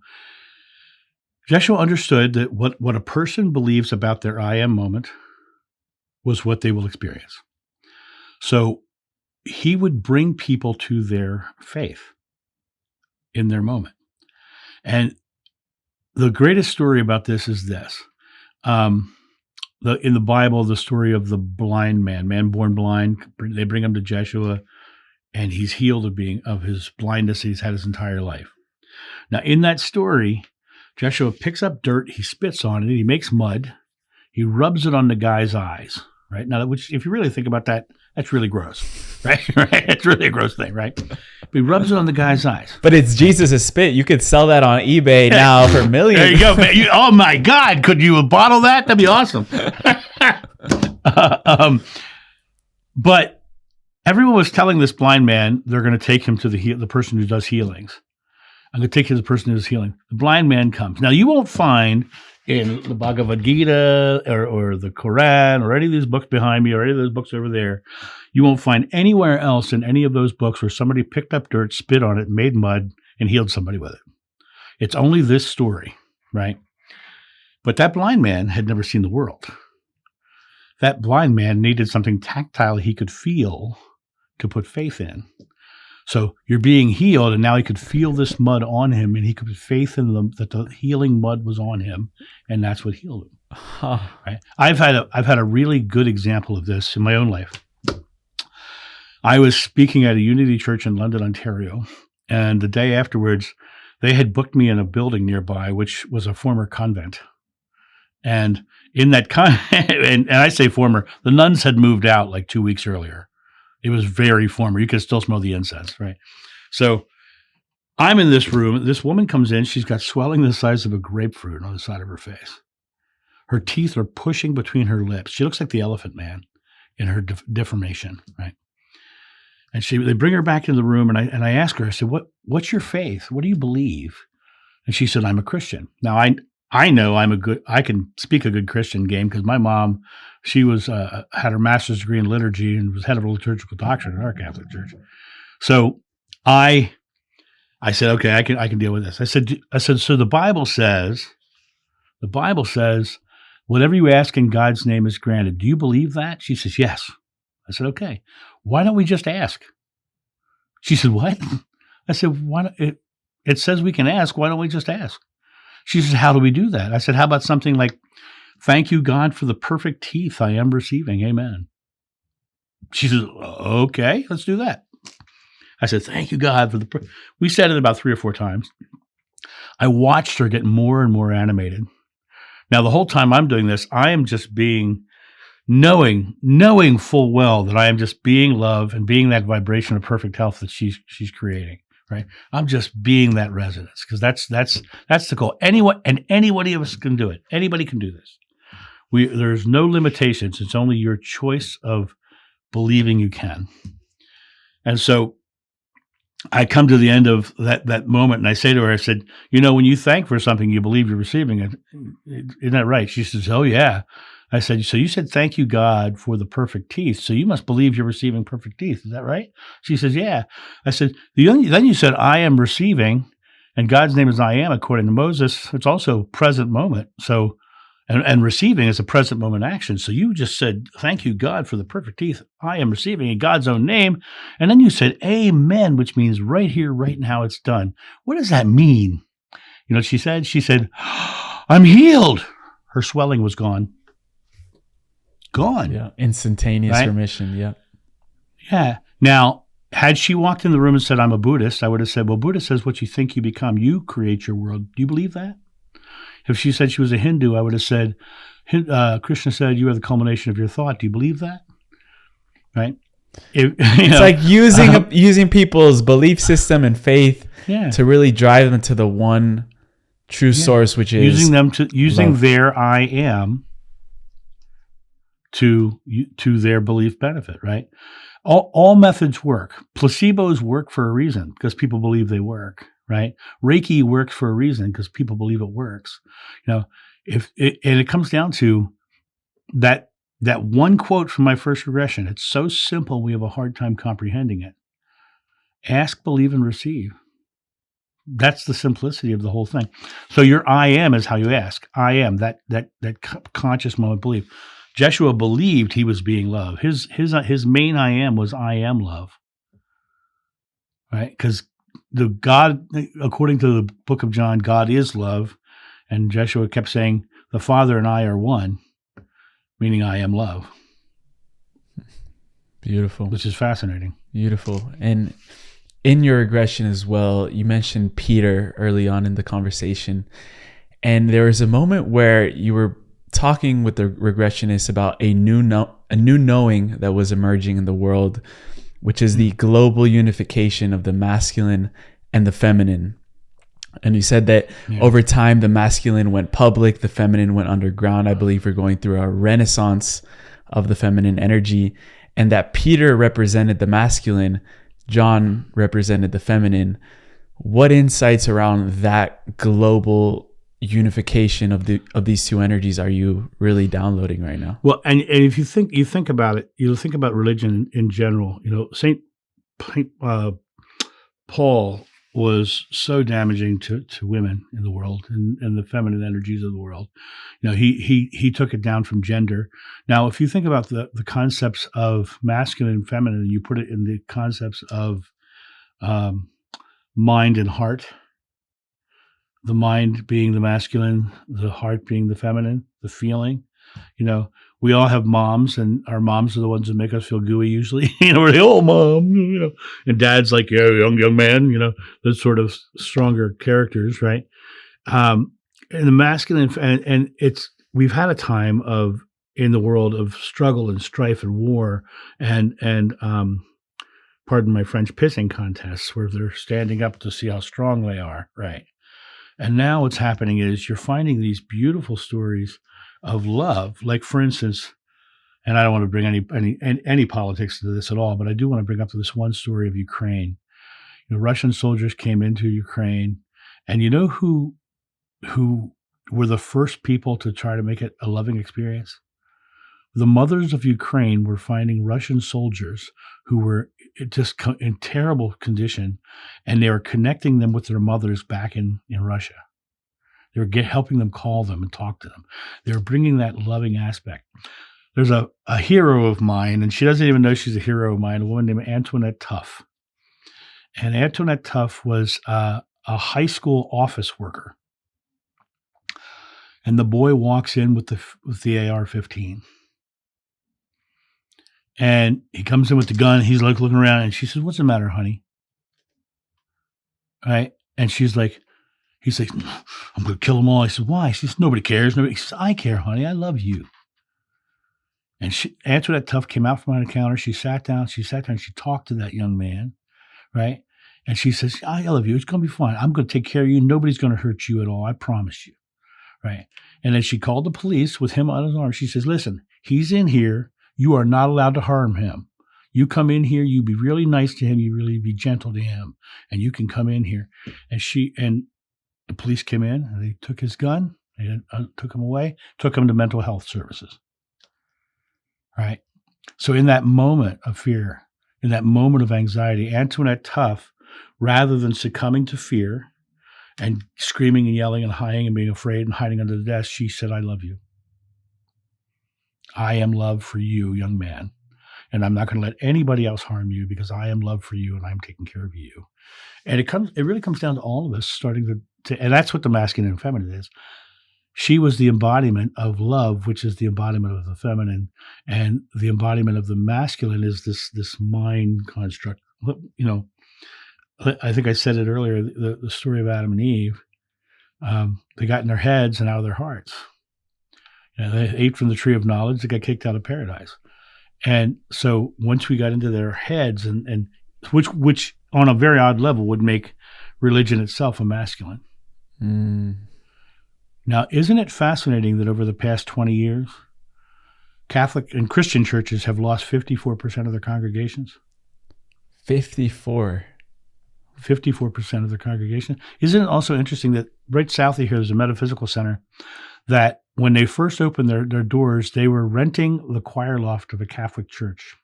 Jeshua understood that what a person believes about their I am moment was what they will experience. So he would bring people to their faith in their moment. And the greatest story about this is this. In the Bible, the story of the blind man born blind, they bring him to Jeshua, and he's healed of his blindness he's had his entire life. Now, in that story, Jeshua picks up dirt, he spits on it, he makes mud, he rubs it on the guy's eyes, right? Now, which, if you really think about that, that's really gross, right? It's really a gross thing, right? But he rubs it on the guy's eyes. But it's Jesus' spit. You could sell that on eBay now for millions. There you go, man. Oh my God, could you bottle that? That'd be awesome. But everyone was telling this blind man they're going to take him to the person who does healings. I'm going to take him to the person who does healing. The blind man comes. Now, you won't find in the Bhagavad Gita or the Quran or any of these books behind me or any of those books over there, you won't find anywhere else in any of those books where somebody picked up dirt, spit on it, made mud, and healed somebody with it. It's only this story, right? But that blind man had never seen the world. That blind man needed something tactile he could feel to put faith in. So you're being healed, and now he could feel this mud on him, and he could put faith in that the healing mud was on him, and that's what healed him. Huh. Right? I've had a really good example of this in my own life. I was speaking at a Unity Church in London, Ontario, and the day afterwards, they had booked me in a building nearby, which was a former convent. And in that and I say former, the nuns had moved out like 2 weeks earlier. It was very formal. You could still smell the incense, right? So I'm in this room. This woman comes in. She's got swelling the size of a grapefruit on the side of her face. Her teeth are pushing between her lips. She looks like the Elephant Man in her deformation, right? And they bring her back into the room, and I ask her, I said, what's your faith? What do you believe? And she said, I'm a Christian. Now, I know I can speak a good Christian game because my mom, she had her master's degree in liturgy and was head of a liturgical doctrine in our Catholic church. So I said, okay, I can deal with this. I said, so the Bible says, whatever you ask in God's name is granted. Do you believe that? She says, yes. I said, okay, why don't we just ask? She said, what? I said, why not? It says we can ask. Why don't we just ask? She said, how do we do that? I said, how about something like, thank you, God, for the perfect teeth I am receiving. Amen. She says, okay, let's do that. I said, thank you, God, for we said it about 3 or 4 times. I watched her get more and more animated. Now, the whole time I'm doing this, I am just knowing full well that I am just being love and being that vibration of perfect health that she's creating. Right, I'm just being that resonance because that's the goal. Anybody of us can do it. Anybody can do this. There's no limitations. It's only your choice of believing you can. And so, I come to the end of that moment, and I say to her, I said, when you thank for something, you believe you're receiving it. Isn't that right? She says, oh, yeah. I said, so you said, thank you, God, for the perfect teeth. So you must believe you're receiving perfect teeth. Is that right? She says, yeah. I said, then you said, I am receiving, and God's name is I am, according to Moses. It's also present moment. So, and receiving is a present moment action. So you just said, thank you, God, for the perfect teeth. I am receiving in God's own name. And then you said, amen, which means right here, right now, it's done. What does that mean? You know what she said? She said, I'm healed. Her swelling was gone. Gone. Yeah. Instantaneous remission. Yeah. Yeah. Now, had she walked in the room and said, I'm a Buddhist, I would have said, well, Buddha says what you think you become. You create your world. Do you believe that? If she said she was a Hindu, I would have said, Krishna said, you are the culmination of your thought. Do you believe that? Right? It's like using people's belief system and faith to really drive them to the one true source, which is using their I am to their belief benefit, right? All methods work. Placebos work for a reason because people believe they work, right? Reiki works for a reason because people believe it works. And it comes down to that one quote from my first regression. It's so simple we have a hard time comprehending it. Ask, believe, and receive. That's the simplicity of the whole thing. So your I am is how you ask. I am that conscious moment belief. Jeshua believed he was being loved. His main I am was I am love, right? Because the God, according to the book of John, God is love, and Jeshua kept saying, "The Father and I are one," meaning I am love. Beautiful, which is fascinating. Beautiful, and in your regression as well, you mentioned Peter early on in the conversation, and there was a moment where you were talking with the regressionist about a new knowing that was emerging in the world, which is the global unification of the masculine and the feminine. And you said that over time, the masculine went public, the feminine went underground. I believe we're going through a renaissance of the feminine energy, and that Peter represented the masculine, John represented the feminine. What insights around that global unification of these two energies are you really downloading right now? Well, and if you think about it, you think about religion in general. Saint Paul was so damaging to women in the world and the feminine energies of the world. He took it down from gender. Now, if you think about the concepts of masculine and feminine, you put it in the concepts of mind and heart. The mind being the masculine, the heart being the feminine, the feeling. We all have moms, and our moms are the ones that make us feel gooey usually. We're the old mom, and dad's like, young man, those sort of stronger characters, right? And the masculine, and we've had a time in the world of struggle and strife and war and pardon my French, pissing contests where they're standing up to see how strong they are, right? And now what's happening is you're finding these beautiful stories of love. Like, for instance, and I don't want to bring any politics into this at all, but I do want to bring up this one story of Ukraine. Russian soldiers came into Ukraine, and you know who were the first people to try to make it a loving experience? The mothers of Ukraine were finding Russian soldiers who were just in terrible condition, and they were connecting them with their mothers back in Russia. They were helping them call them and talk to them. They were bringing that loving aspect. There's a hero of mine, and she doesn't even know she's a hero of mine, a woman named Antoinette Tuff. And Antoinette Tuff was a high school office worker. And the boy walks in with the AR-15. And he comes in with the gun. He's like looking around, and she says, "What's the matter, honey?" Right? And he's like, "I'm going to kill them all." I said, "Why?" She says, "Nobody cares." He says, "I care, honey. I love you." And Antoinette Tuff came out from behind the counter. She sat down. She talked to that young man, right? And she says, "I love you. It's going to be fine. I'm going to take care of you. Nobody's going to hurt you at all. I promise you." Right? And then she called the police with him on his arm. She says, "Listen, he's in here. You are not allowed to harm him. You come in here, you be really nice to him, you really be gentle to him, and you can come in here. And the police came in, and they took his gun, they took him away, took him to mental health services. Right? So in that moment of fear, in that moment of anxiety, Antoinette Tuff, rather than succumbing to fear and screaming and yelling and hiding and being afraid and hiding under the desk, she said, I love you. I am love for you, young man. And I'm not going to let anybody else harm you because I am love for you and I'm taking care of you. And it really comes down to all of us starting to and that's what the masculine and feminine is. She was the embodiment of love, which is the embodiment of the feminine, and the embodiment of the masculine is this mind construct. You know, I think I said it earlier. The story of Adam and Eve. They got in their heads and out of their hearts. You know, they ate from the tree of knowledge. They got kicked out of paradise. And so once we got into their heads, and which on a very odd level would make religion itself a masculine. Now, isn't it fascinating that over the past 20 years, Catholic and Christian churches have lost 54% of their congregations? 54% of their congregation. Isn't it also interesting that right south of here, there's a metaphysical center that when they first opened their doors, they were renting the choir loft of a Catholic church.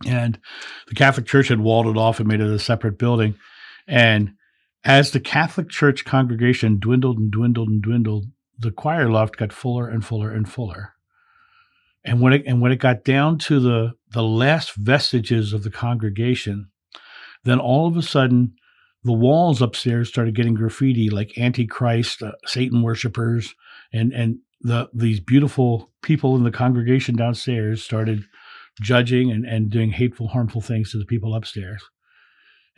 And the Catholic Church had walled it off and made it a separate building. And as the Catholic Church congregation dwindled and dwindled and dwindled, the choir loft got fuller and fuller and fuller. And when it got down to the last vestiges of the congregation, then all of a sudden, the walls upstairs started getting graffiti like Antichrist, Satan worshipers, and these beautiful people in the congregation downstairs started judging and doing hateful, harmful things to the people upstairs.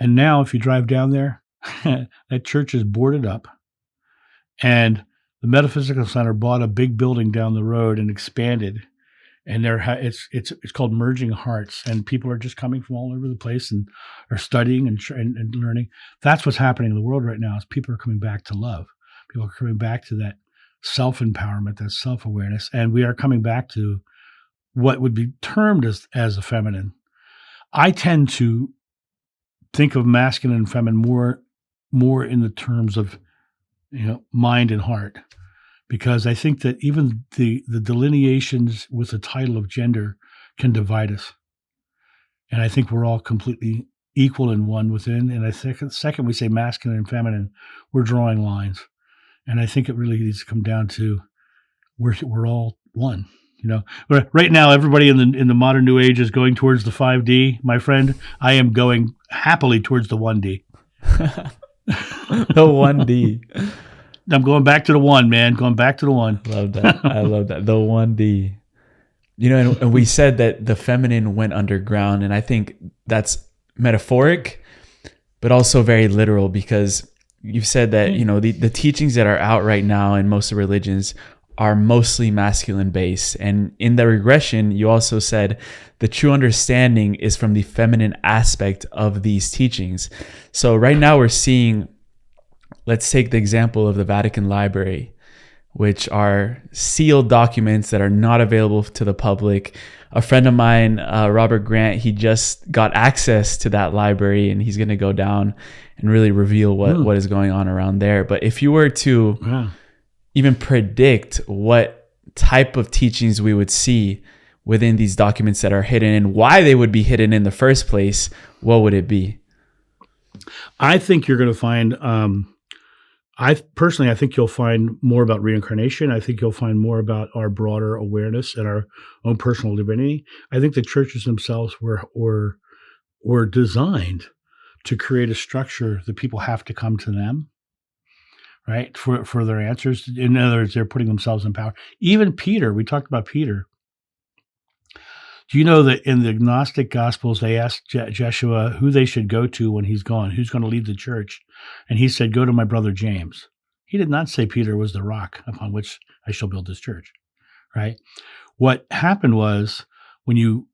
And now, if you drive down there, that church is boarded up, and the Metaphysical Center bought a big building down the road and expanded. And it's called Merging Hearts, and people are just coming from all over the place and are studying and learning. That's what's happening in the world right now. Is people are coming back to love. People are coming back to that self-empowerment, that self-awareness, and we are coming back to what would be termed as a feminine. I tend to think of masculine and feminine more in the terms of, mind and heart, because I think that even the delineations with the title of gender can divide us. And I think we're all completely equal in one within. And I think the second we say masculine and feminine, we're drawing lines. And I think it really needs to come down to we're all one. But right now, everybody in the modern new age is going towards the 5D. My friend, I am going happily towards the 1D. The 1D. I'm going back to the one, man. Going back to the one. Love that. I love that. The 1D. And we said that the feminine went underground, and I think that's metaphoric, but also very literal, because you've said that, the teachings that are out right now in most of religions are mostly masculine based. And in the regression, you also said the true understanding is from the feminine aspect of these teachings. So right now we're seeing, let's take the example of the Vatican Library, which are sealed documents that are not available to the public. A friend of mine, Robert Grant, he just got access to that library, and he's going to go down and really reveal what is going on around there. But if you were to even predict what type of teachings we would see within these documents that are hidden and why they would be hidden in the first place, what would it be? I think you're going to find, I think you'll find more about reincarnation. I think you'll find more about our broader awareness and our own personal divinity. I think the churches themselves were designed to create a structure that people have to come to them, right, for their answers. In other words, they're putting themselves in power. Even Peter, we talked about Peter. Do you know that in the Gnostic Gospels, they asked Jeshua who they should go to when he's gone, who's going to lead the church? And he said, go to my brother James. He did not say Peter was the rock upon which I shall build this church, right? What happened was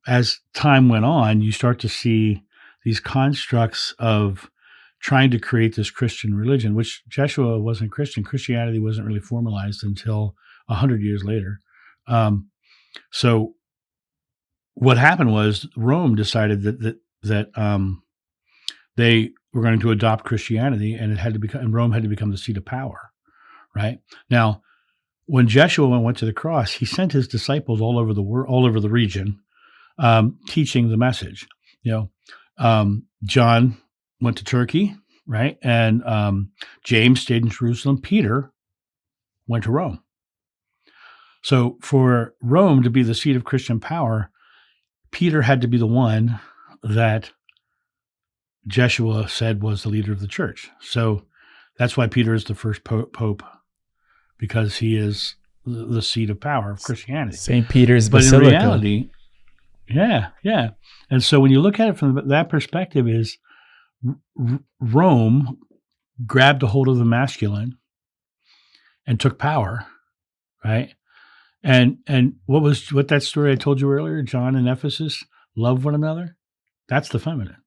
as time went on, you start to see these constructs of trying to create this Christian religion, which Jeshua wasn't Christian. Christianity wasn't really formalized until 100 years later. So what happened was Rome decided that they were going to adopt Christianity, and Rome had to become the seat of power. Right now, when Jeshua went to the cross, he sent his disciples all over the world, all over the region, teaching the message. John went to Turkey, right, and James stayed in Jerusalem. Peter went to Rome. So for Rome to be the seat of Christian power, Peter had to be the one that Jeshua said was the leader of the church. So that's why Peter is the first pope, because he is the seat of power of Christianity. St. Peter's But Basilica. in reality, yeah. And so when you look at it from that perspective, is Rome grabbed a hold of the masculine and took power, right? And what that story I told you earlier, John in Ephesus, love one another. That's the feminine.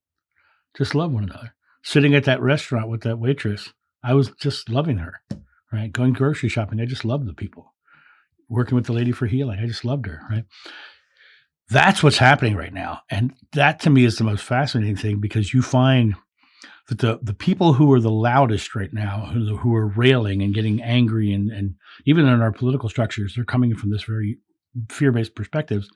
Just love one another. Sitting at that restaurant with that waitress, I was just loving her, right? Going grocery shopping, I just loved the people. Working with the lady for healing, I just loved her, right? That's what's happening right now. And that to me is the most fascinating thing, because you find that the people who are the loudest right now, who are railing and getting angry, and even in our political structures, they're coming from this very fear-based perspectives.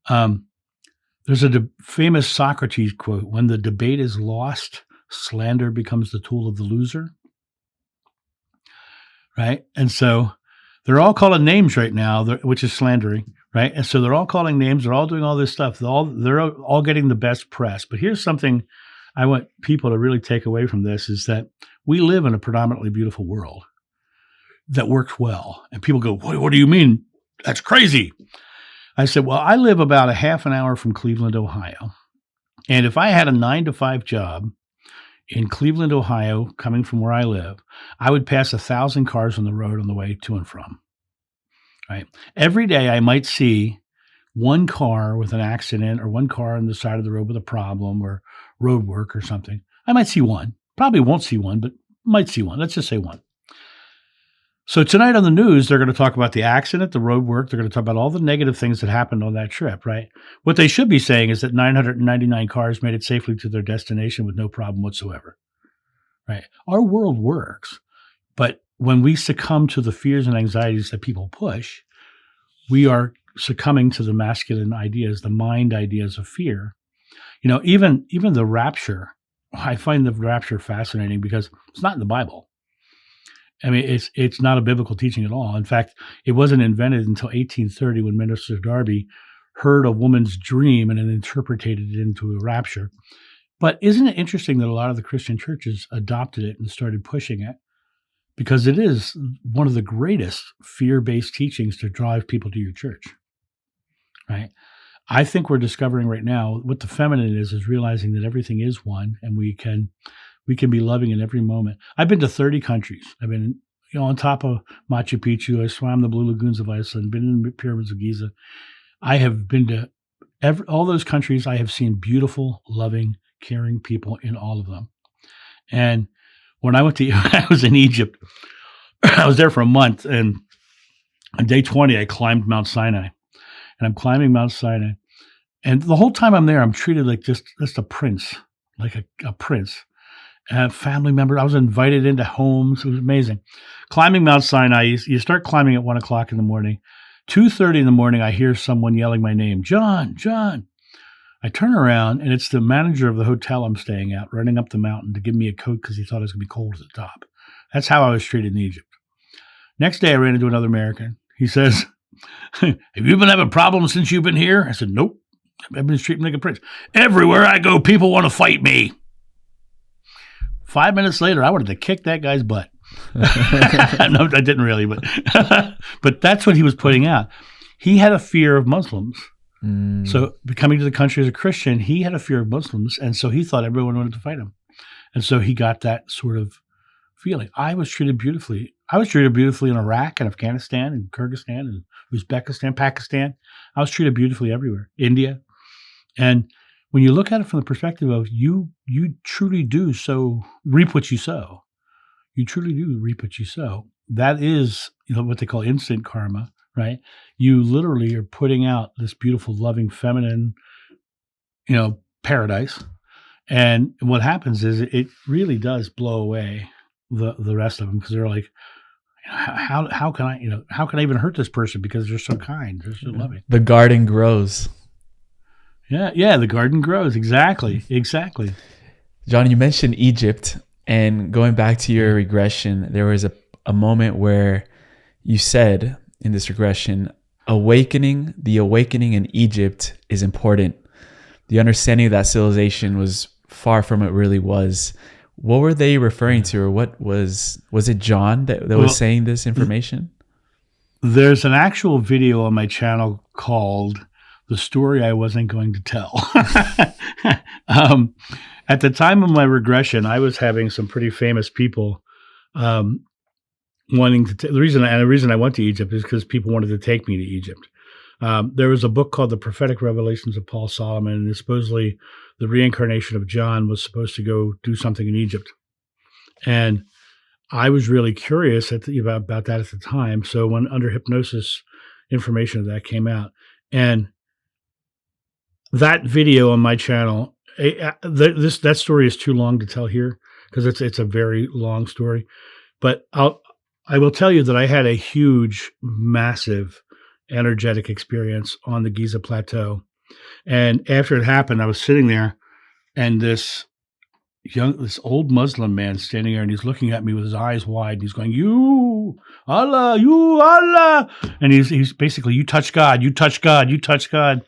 There's a famous Socrates quote: "When the debate is lost, slander becomes the tool of the loser." Right? And so they're all calling names right now, which is slandering, right? And so they're all calling names. They're all doing all this stuff. They're all getting the best press. But here's something I want people to really take away from this, is that we live in a predominantly beautiful world that works well. And people go, what do you mean? That's crazy. I said, well, I live about a half an hour from Cleveland, Ohio. And if I had a 9-to-5 job in Cleveland, Ohio, coming from where I live, I would pass 1,000 cars on the road on the way to and from. Right? Every day I might see one car with an accident, or one car on the side of the road with a problem, or road work or something. I might see one. Probably won't see one, but might see one. Let's just say one. So tonight on the news, they're going to talk about the accident, the road work. They're going to talk about all the negative things that happened on that trip, right? What they should be saying is that 999 cars made it safely to their destination with no problem whatsoever, right? Our world works, but when we succumb to the fears and anxieties that people push, we are succumbing to the masculine ideas, the mind ideas of fear. Even the rapture, I find the rapture fascinating because it's not in the Bible. I mean, it's not a biblical teaching at all. In fact, it wasn't invented until 1830, when Minister Darby heard a woman's dream and then interpreted it into a rapture. But isn't it interesting that a lot of the Christian churches adopted it and started pushing it? Because it is one of the greatest fear-based teachings to drive people to your church, right? I think we're discovering right now what the feminine is realizing that everything is one, and we can be loving in every moment. I've been to 30 countries. I've been on top of Machu Picchu. I swam the Blue Lagoons of Iceland, been in the pyramids of Giza. I have been to all those countries. I have seen beautiful, loving, caring people in all of them. And when I was in Egypt, I was there for a month, and on day 20, I climbed Mount Sinai. And I'm climbing Mount Sinai. And the whole time I'm there, I'm treated like just a prince, like a prince. Family member. I was invited into homes. It was amazing. Climbing Mount Sinai, you start climbing at 1 o'clock in the morning. 2:30 in the morning, I hear someone yelling my name, John, John. I turn around, and it's the manager of the hotel I'm staying at, running up the mountain to give me a coat because he thought it was going to be cold at the top. That's how I was treated in Egypt. Next day, I ran into another American. He says, have you been having problems since you've been here? I said, nope. I've been treated like a prince. Everywhere I go, people want to fight me. 5 minutes later, I wanted to kick that guy's butt. No, I didn't really, but that's what he was putting out. He had a fear of Muslims. So coming to the country as a Christian, he had a fear of Muslims, and so he thought everyone wanted to fight him. And so he got that sort of feeling. I was treated beautifully. I was treated beautifully in Iraq and Afghanistan and Kyrgyzstan and Uzbekistan, Pakistan. I was treated beautifully everywhere. India. And when you look at it from the perspective of you truly do reap what you sow. You truly do reap what you sow. That is what they call instant karma, right? You literally are putting out this beautiful, loving, feminine, paradise. And what happens is it really does blow away the rest of them, because they're like, how can I even hurt this person, because they're so kind, they're so loving. The garden grows. Yeah, the garden grows. Exactly. John, you mentioned Egypt, and going back to your regression, there was a moment where you said in this regression, the awakening in Egypt is important. The understanding of that civilization was far from it really was. What were they referring to, or what was it John that was saying this information? There's an actual video on my channel called "The Story I Wasn't Going to Tell." At the time of my regression, I was having some pretty famous people wanting to. The reason I went to Egypt is because people wanted to take me to Egypt. There was a book called The Prophetic Revelations of Paul Solomon, and supposedly the reincarnation of John was supposed to go do something in Egypt. And I was really curious about that at the time. So when under hypnosis, information of that came out. And that video on my channel, that story is too long to tell here, because it's a very long story. But I will tell you that I had a huge, massive energetic experience on the Giza Plateau. And after it happened, I was sitting there, and this old Muslim man standing there, and he's looking at me with his eyes wide, and he's going, "You Allah, you Allah," and he's basically, "You touch God, you touch God, you touch God."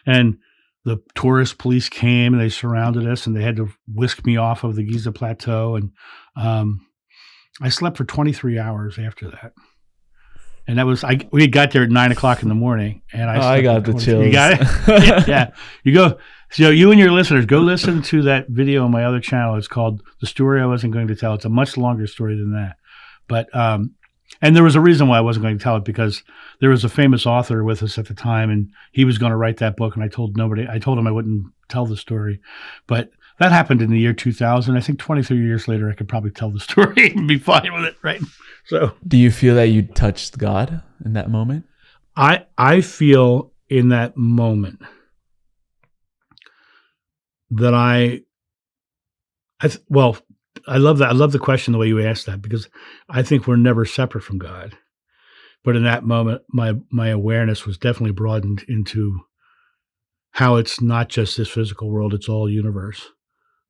And the tourist police came, and they surrounded us, and they had to whisk me off of the Giza Plateau. And I slept for 23 hours after that. And that was, we got there at 9:00 in the morning, and I got the chills. You got it? Yeah. You go, so you and your listeners, go listen to that video on my other channel. It's called "The Story I Wasn't Going to Tell." It's a much longer story than that. But, and there was a reason why I wasn't going to tell it, because there was a famous author with us at the time, and he was going to write that book. And I told him I wouldn't tell the story. But that happened in the year 2000. I think 23 years later, I could probably tell the story and be fine with it, right? So, do you feel that you touched God in that moment? I feel in that moment that I love that. I love the question, the way you asked that, because I think we're never separate from God. But in that moment, my awareness was definitely broadened into how it's not just this physical world; it's all universe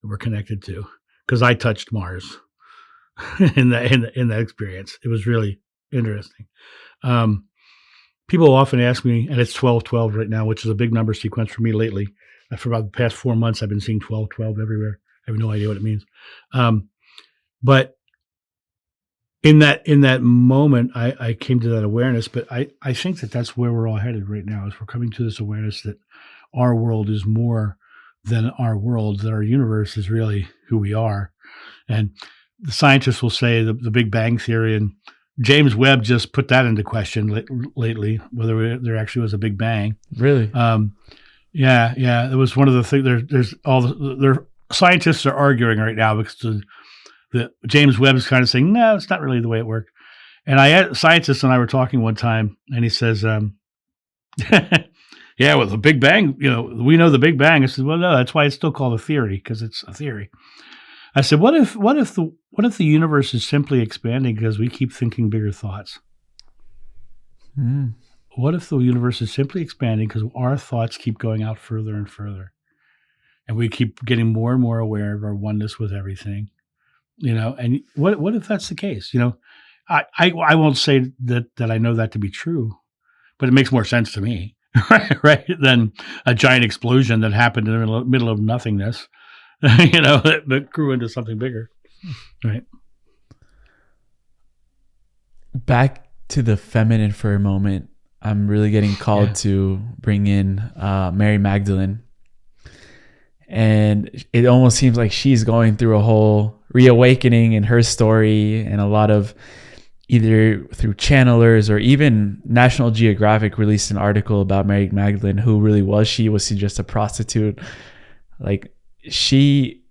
that we're connected to. Because I touched Mars in that experience. It was really interesting. People often ask me, and it's 1212 right now, which is a big number sequence for me lately. For about the past 4 months, I've been seeing 1212 everywhere. I have no idea what it means. But in that moment, I came to that awareness. But I think that's where we're all headed right now, is we're coming to this awareness that our world is more than our world, that our universe is really who we are. And the scientists will say the Big Bang Theory, and James Webb just put that into question lately, whether there actually was a Big Bang. Really? Yeah. It was one of the things. There's scientists are arguing right now, because the James Webb is kind of saying, no, it's not really the way it worked. And scientists and I were talking one time, and he says, yeah, well, the Big Bang, we know the Big Bang. I said, well, no, that's why it's still called a theory, because it's a theory. I said, what if the universe is simply expanding because we keep thinking bigger thoughts? What if the universe is simply expanding because our thoughts keep going out further and further, and we keep getting more and more aware of our oneness with everything? And what if that's the case? I won't say that I know that to be true, but it makes more sense to me, right? Than a giant explosion that happened in the middle of nothingness. That grew into something bigger, right? Back to the feminine for a moment. I'm really getting called to bring in Mary Magdalene. And it almost seems like she's going through a whole reawakening in her story, and a lot of, either through channelers or even National Geographic released an article about Mary Magdalene. Who really was she? Was she just a prostitute? Like, she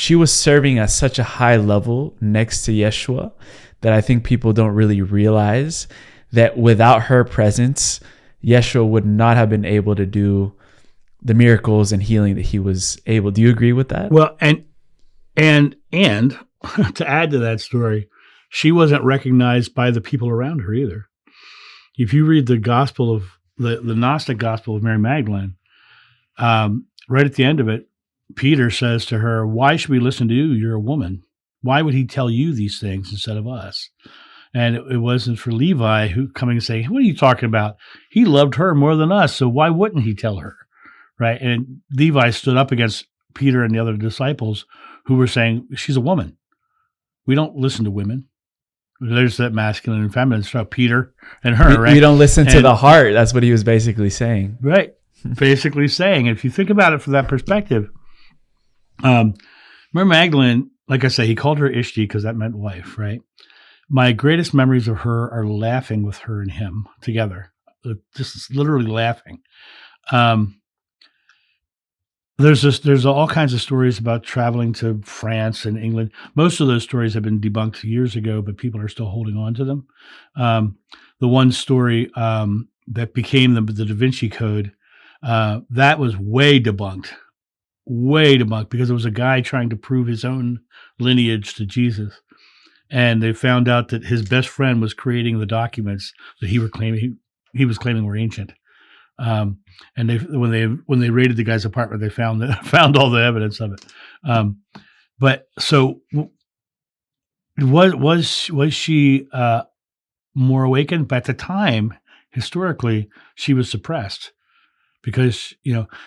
was serving at such a high level next to Yeshua that I think people don't really realize that without her presence, Yeshua would not have been able to do the miracles and healing that he was able. Do you agree with that? Well, and to add to that story, she wasn't recognized by the people around her either. If you read the gospel of the Gnostic gospel of Mary Magdalene, right at the end of it, Peter says to her, "Why should we listen to you? You're a woman. Why would he tell you these things instead of us?" And it wasn't for Levi who coming and saying, "What are you talking about? He loved her more than us, so why wouldn't he tell her?" Right? And Levi stood up against Peter and the other disciples who were saying, "She's a woman. We don't listen to women." There's that masculine and feminine stuff, Peter and her, right? We don't listen to the heart. That's what he was basically saying. Right. Basically saying, if you think about it from that perspective, Mary Magdalene, like I say, he called her Ishti because that meant wife, right? My greatest memories of her are laughing with her and him together, just literally laughing. There's all kinds of stories about traveling to France and England. Most of those stories have been debunked years ago, but people are still holding on to them. The one story that became the Da Vinci Code, that was way debunked because it was a guy trying to prove his own lineage to Jesus. And they found out that his best friend was creating the documents that he was claiming were ancient. And when they raided the guy's apartment, they found all the evidence of it. But so was she more awakened? But at the time, historically, she was suppressed because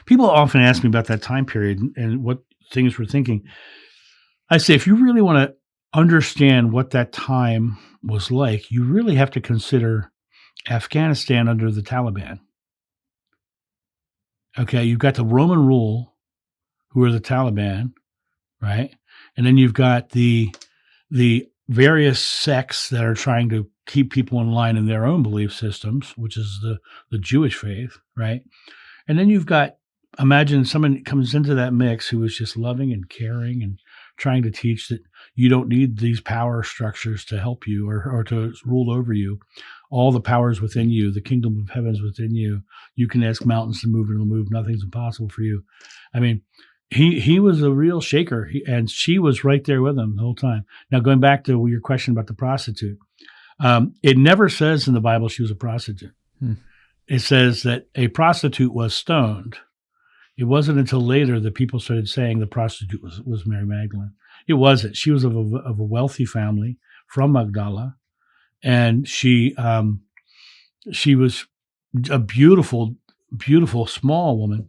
people often ask me about that time period and what things we're thinking. I say, if you really want to understand what that time was like, you really have to consider Afghanistan under the Taliban. Okay, you've got the Roman rule, who are the Taliban, right? And then you've got the various sects that are trying to keep people in line in their own belief systems, which is the Jewish faith, right? And then you've got, imagine someone comes into that mix who is just loving and caring and trying to teach that you don't need these power structures to help you or to rule over you. All the powers within you, the kingdom of heaven is within you. You can ask mountains to move and it'll move. Nothing's impossible for you. I mean, he was a real shaker, and she was right there with him the whole time. Now, going back to your question about the prostitute, it never says in the Bible she was a prostitute. It says that a prostitute was stoned. It wasn't until later that people started saying the prostitute was Mary Magdalene. It wasn't. She was of a wealthy family from Magdala, and she was a beautiful, beautiful small woman,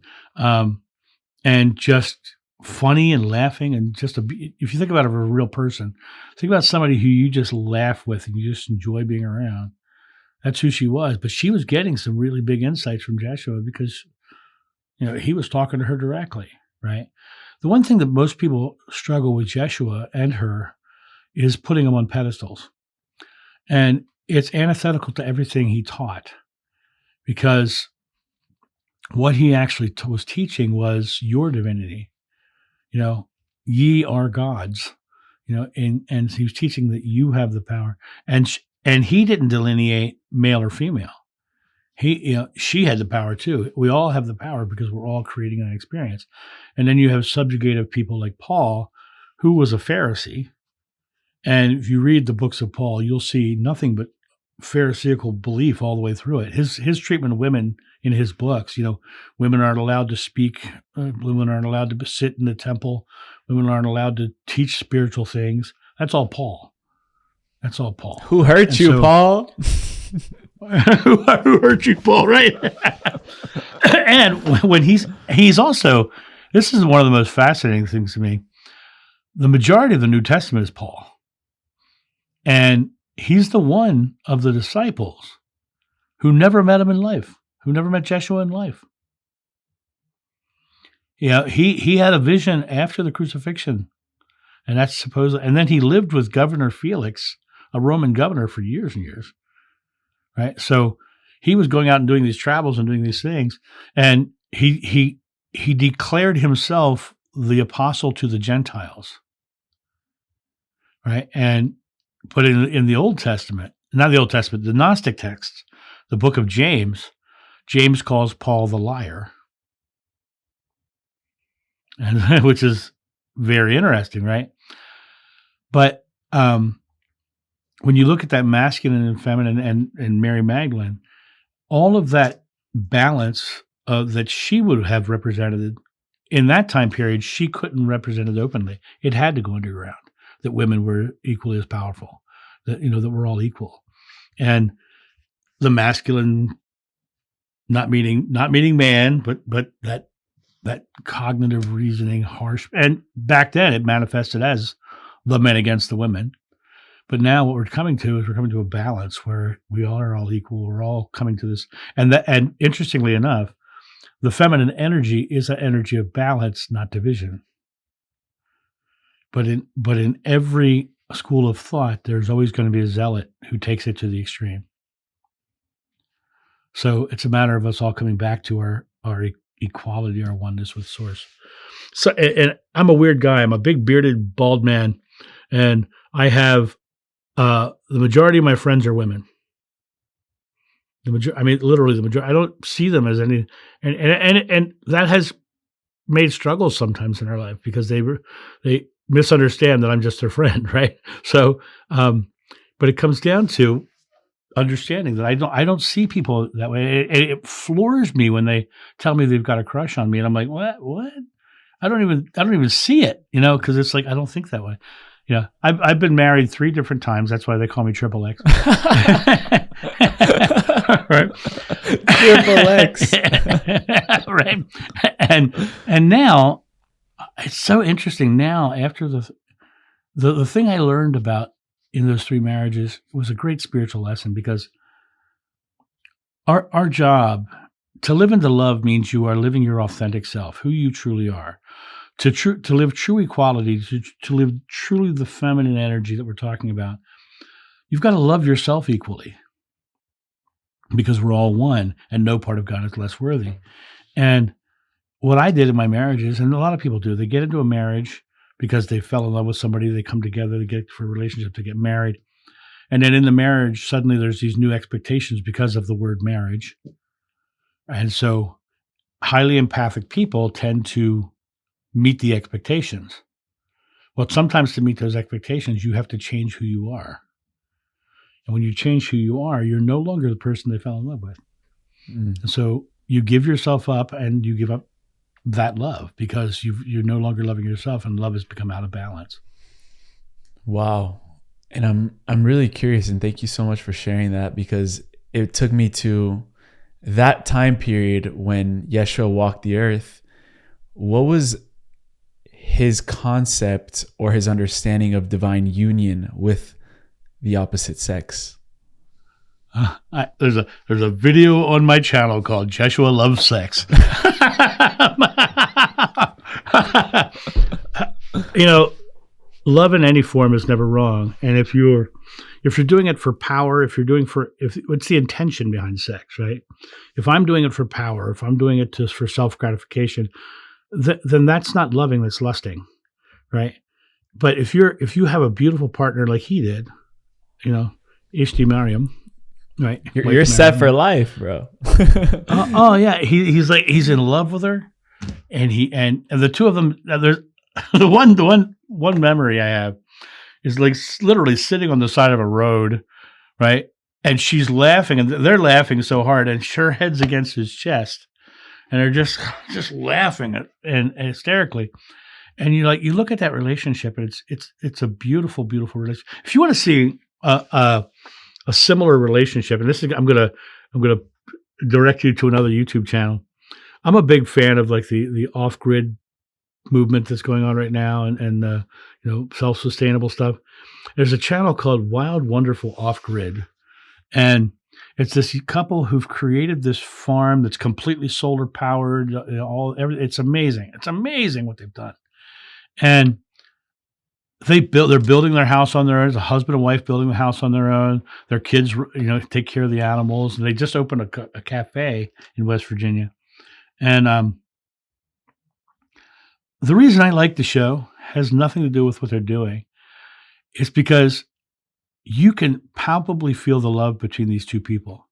and just funny and laughing, and if you think about her as a real person, think about somebody who you just laugh with and you just enjoy being around. That's who she was. But she was getting some really big insights from Jeshua because he was talking to her directly, right? The one thing that most people struggle with Jeshua and her is putting them on pedestals. And it's antithetical to everything he taught, because what he actually was teaching was your divinity. Ye are gods, and he was teaching that you have the power. And he didn't delineate male or female. She had the power too. We all have the power because we're all creating an experience. And then you have subjugative people like Paul, who was a Pharisee. And if you read the books of Paul, you'll see nothing but Pharisaical belief all the way through it. His treatment of women in his books, women aren't allowed to speak, women aren't allowed to sit in the temple, women aren't allowed to teach spiritual things. That's all Paul. Who hurt you, Paul? Who hurt you, Paul, right? And when he's also, this is one of the most fascinating things to me, the majority of the New Testament is Paul. And he's the one of the disciples who never met him in life, who never met Jeshua in life. He had a vision after the crucifixion, and that's and then he lived with Governor Felix, a Roman governor, for years and years. Right. So he was going out and doing these travels and doing these things. And he declared himself the apostle to the Gentiles. Right. But in the Old Testament, not the Old Testament, the Gnostic texts, the book of James, James calls Paul the liar, and which is very interesting, right? But when you look at that masculine and feminine and Mary Magdalene, all of that balance that she would have represented in that time period, she couldn't represent it openly. It had to go underground, that women were equally as powerful, that, that we're all equal. And the masculine, not meaning man, but that cognitive reasoning, harsh, and back then it manifested as the men against the women. But now what we're coming to is we're coming to a balance where we are all equal. We're all coming to this. And interestingly enough, the feminine energy is an energy of balance, not division. But in every school of thought, there's always going to be a zealot who takes it to the extreme. So it's a matter of us all coming back to our equality, our oneness with Source. So, and I'm a weird guy. I'm a big bearded, bald man, and I have the majority of my friends are women. Literally the majority. I don't see them as any, and that has made struggles sometimes in our life because they misunderstand that I'm just their friend, right? So, but it comes down to understanding that I don't see people that way. It floors me when they tell me they've got a crush on me, and I'm like, what? I don't even see it, because it's like I don't think that way. I've been married 3 different times. That's why they call me Triple X. Right? Triple X. Right. And now it's so interesting. Now, after the thing I learned about in those 3 marriages was a great spiritual lesson, because our job to live into love means you are living your authentic self, who you truly are. To live true equality, to live truly the feminine energy that we're talking about, you've got to love yourself equally, because we're all one and no part of God is less worthy. And what I did in my marriages, and a lot of people do, they get into a marriage because they fell in love with somebody, they come together, they get for a relationship, they get married. And then in the marriage, suddenly there's these new expectations because of the word marriage. And so highly empathic people tend to meet the expectations. Well, sometimes to meet those expectations, you have to change who you are. And when you change who you are, you're no longer the person they fell in love with. And so you give yourself up, and you give up that love because you're no longer loving yourself, and love has become out of balance. Wow. And I'm really curious, and thank you so much for sharing that, because it took me to that time period when Yeshua walked the earth. What was his concept or his understanding of divine union with the opposite sex? There's a video on my channel called Jeshua Loves Sex. Love in any form is never wrong. And if you're doing it for power, if what's the intention behind sex, right? If I'm doing it for power, if I'm doing it just for self-gratification, then that's not loving, that's lusting, right? But if you have a beautiful partner like he did, Ishti Mariam, right? You're set for life, bro. Oh yeah, he's in love with her, and the two of them. There's the one memory I have is like literally sitting on the side of a road, right? And she's laughing, and they're laughing so hard, and her head's against his chest, and they're just laughing and hysterically. And you look at that relationship, and it's a beautiful, beautiful relationship. If you want to see a similar relationship, and I'm gonna direct you to another YouTube channel. I'm a big fan of like the off-grid movement that's going on right now, and self-sustainable stuff. There's a channel called Wild Wonderful Off-Grid, and it's this couple who've created this farm that's completely solar powered. It's amazing. It's amazing what they've done, and they're building their house on their own. It's a husband and wife building the house on their own. Their kids, take care of the animals. And they just opened a cafe in West Virginia. And the reason I like the show has nothing to do with what they're doing. It's because you can palpably feel the love between these two people.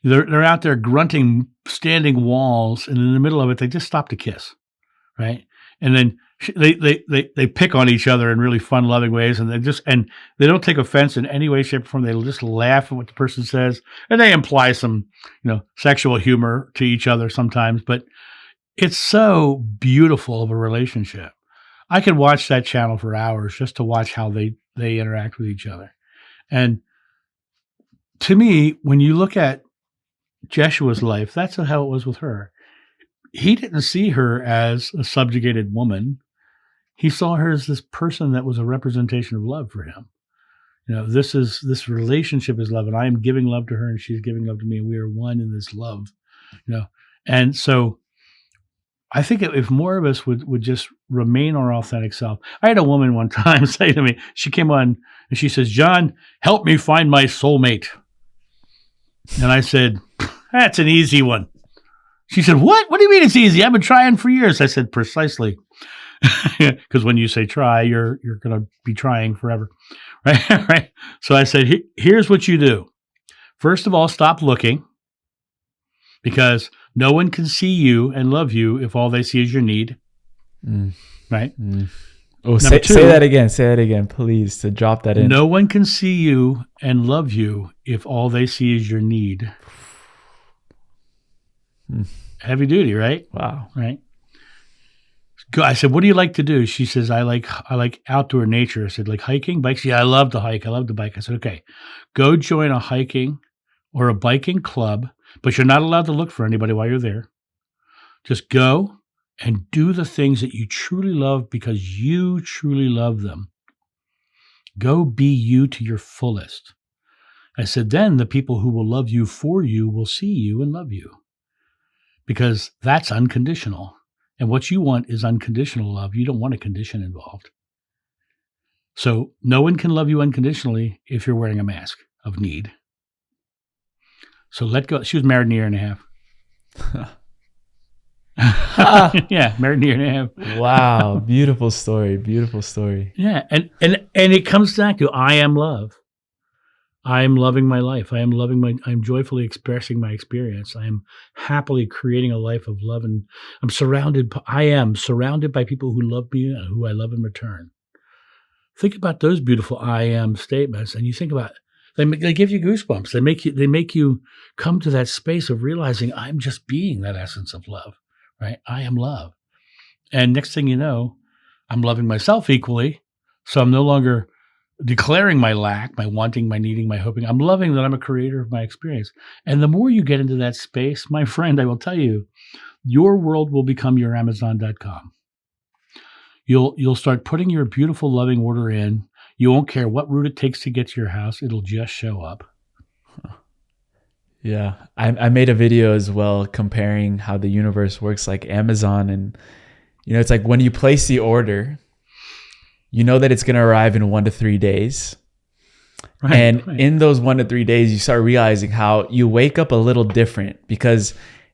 They're out there grunting, standing walls, and in the middle of it, they just stop to kiss, right? And then they pick on each other in really fun, loving ways, and they don't take offense in any way, shape, or form. They just laugh at what the person says, and they imply some, sexual humor to each other sometimes. But it's so beautiful of a relationship. I could watch that channel for hours just to watch how they interact with each other. And to me, when you look at Jeshua's life, that's how it was with her. He didn't see her as a subjugated woman. He saw her as this person that was a representation of love for him. This relationship is love, and I am giving love to her, and she's giving love to me, and we are one in this love. And so I think if more of us would just remain our authentic self. I had a woman one time say to me, she came on and she says, "John, help me find my soulmate." And I said, "That's an easy one." She said, "What? What do you mean it's easy? I've been trying for years." I said, "Precisely." Because when you say try, you're going to be trying forever. Right? Right. So I said, here's what you do. First of all, stop looking, because no one can see you and love you if all they see is your need. Right? Oh, say that again. Say that again, please, to drop that in. No one can see you and love you if all they see is your need. Heavy duty, right? Wow. Right. I said, "What do you like to do?" She says, I like outdoor nature. I said, "Like hiking, bikes?" "Yeah, I love to hike. I love to bike." I said, "Okay, go join a hiking or a biking club, but you're not allowed to look for anybody while you're there. Just go and do the things that you truly love because you truly love them. Go be you to your fullest." I said, "Then the people who will love you for you will see you and love you, because that's unconditional. And what you want is unconditional love. You don't want a condition involved. So no one can love you unconditionally if you're wearing a mask of need. So let go." She was married a year and a half. Yeah, married a year and a half. Wow. Beautiful story. Beautiful story. Yeah. And it comes back to, I am love. I am loving my life. I'm joyfully expressing my experience. I am happily creating a life of love, and I am surrounded by people who love me and who I love in return. Think about those beautiful I am statements, and you think about it. They give you goosebumps. They make you come to that space of realizing I'm just being that essence of love, right? I am love. And next thing you know, I'm loving myself equally. So I'm no longer declaring my lack, my wanting, my needing, my hoping. I'm loving that I'm a creator of my experience. And the more you get into that space, my friend, I will tell you, your world will become your Amazon.com. You'll start putting your beautiful, loving order in. You won't care what route it takes to get to your house. It'll just show up. Yeah. I made a video as well comparing how the universe works like Amazon. And, it's like when you place the order, you know that it's going to arrive in 1 to 3 days. Right, and in those 1 to 3 days, you start realizing how you wake up a little different, because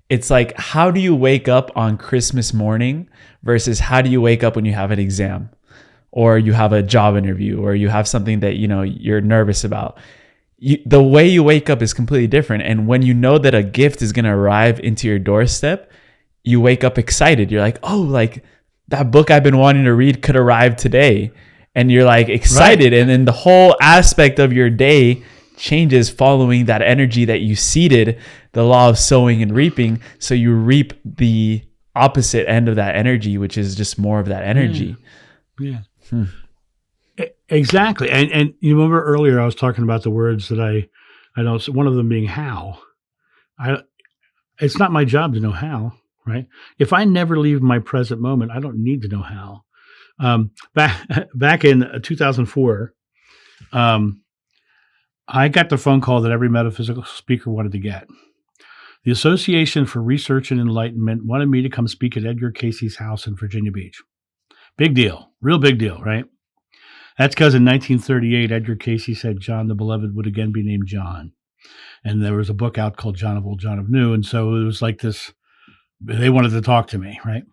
it's like, how do you wake up on Christmas morning versus how do you wake up when you have an exam or you have a job interview or you have something that, you're nervous about? The way you wake up is completely different. And when you know that a gift is going to arrive into your doorstep, you wake up excited. You're like, oh, like, that book I've been wanting to read could arrive today. And you're like excited. Right. And then the whole aspect of your day changes following that energy that you seeded, the law of sowing and reaping. So you reap the opposite end of that energy, which is just more of that energy. Yeah. Exactly. And you remember earlier I was talking about the words that I know, one of them being how. It's not my job to know how. Right. If I never leave my present moment, I don't need to know how. Back in 2004, I got the phone call that every metaphysical speaker wanted to get. The Association for Research and Enlightenment wanted me to come speak at Edgar Cayce's house in Virginia Beach. Big deal, real big deal, right? That's because in 1938, Edgar Cayce said John the Beloved would again be named John. And there was a book out called John of Old, John of New. And so it was like this. They wanted to talk to me, right?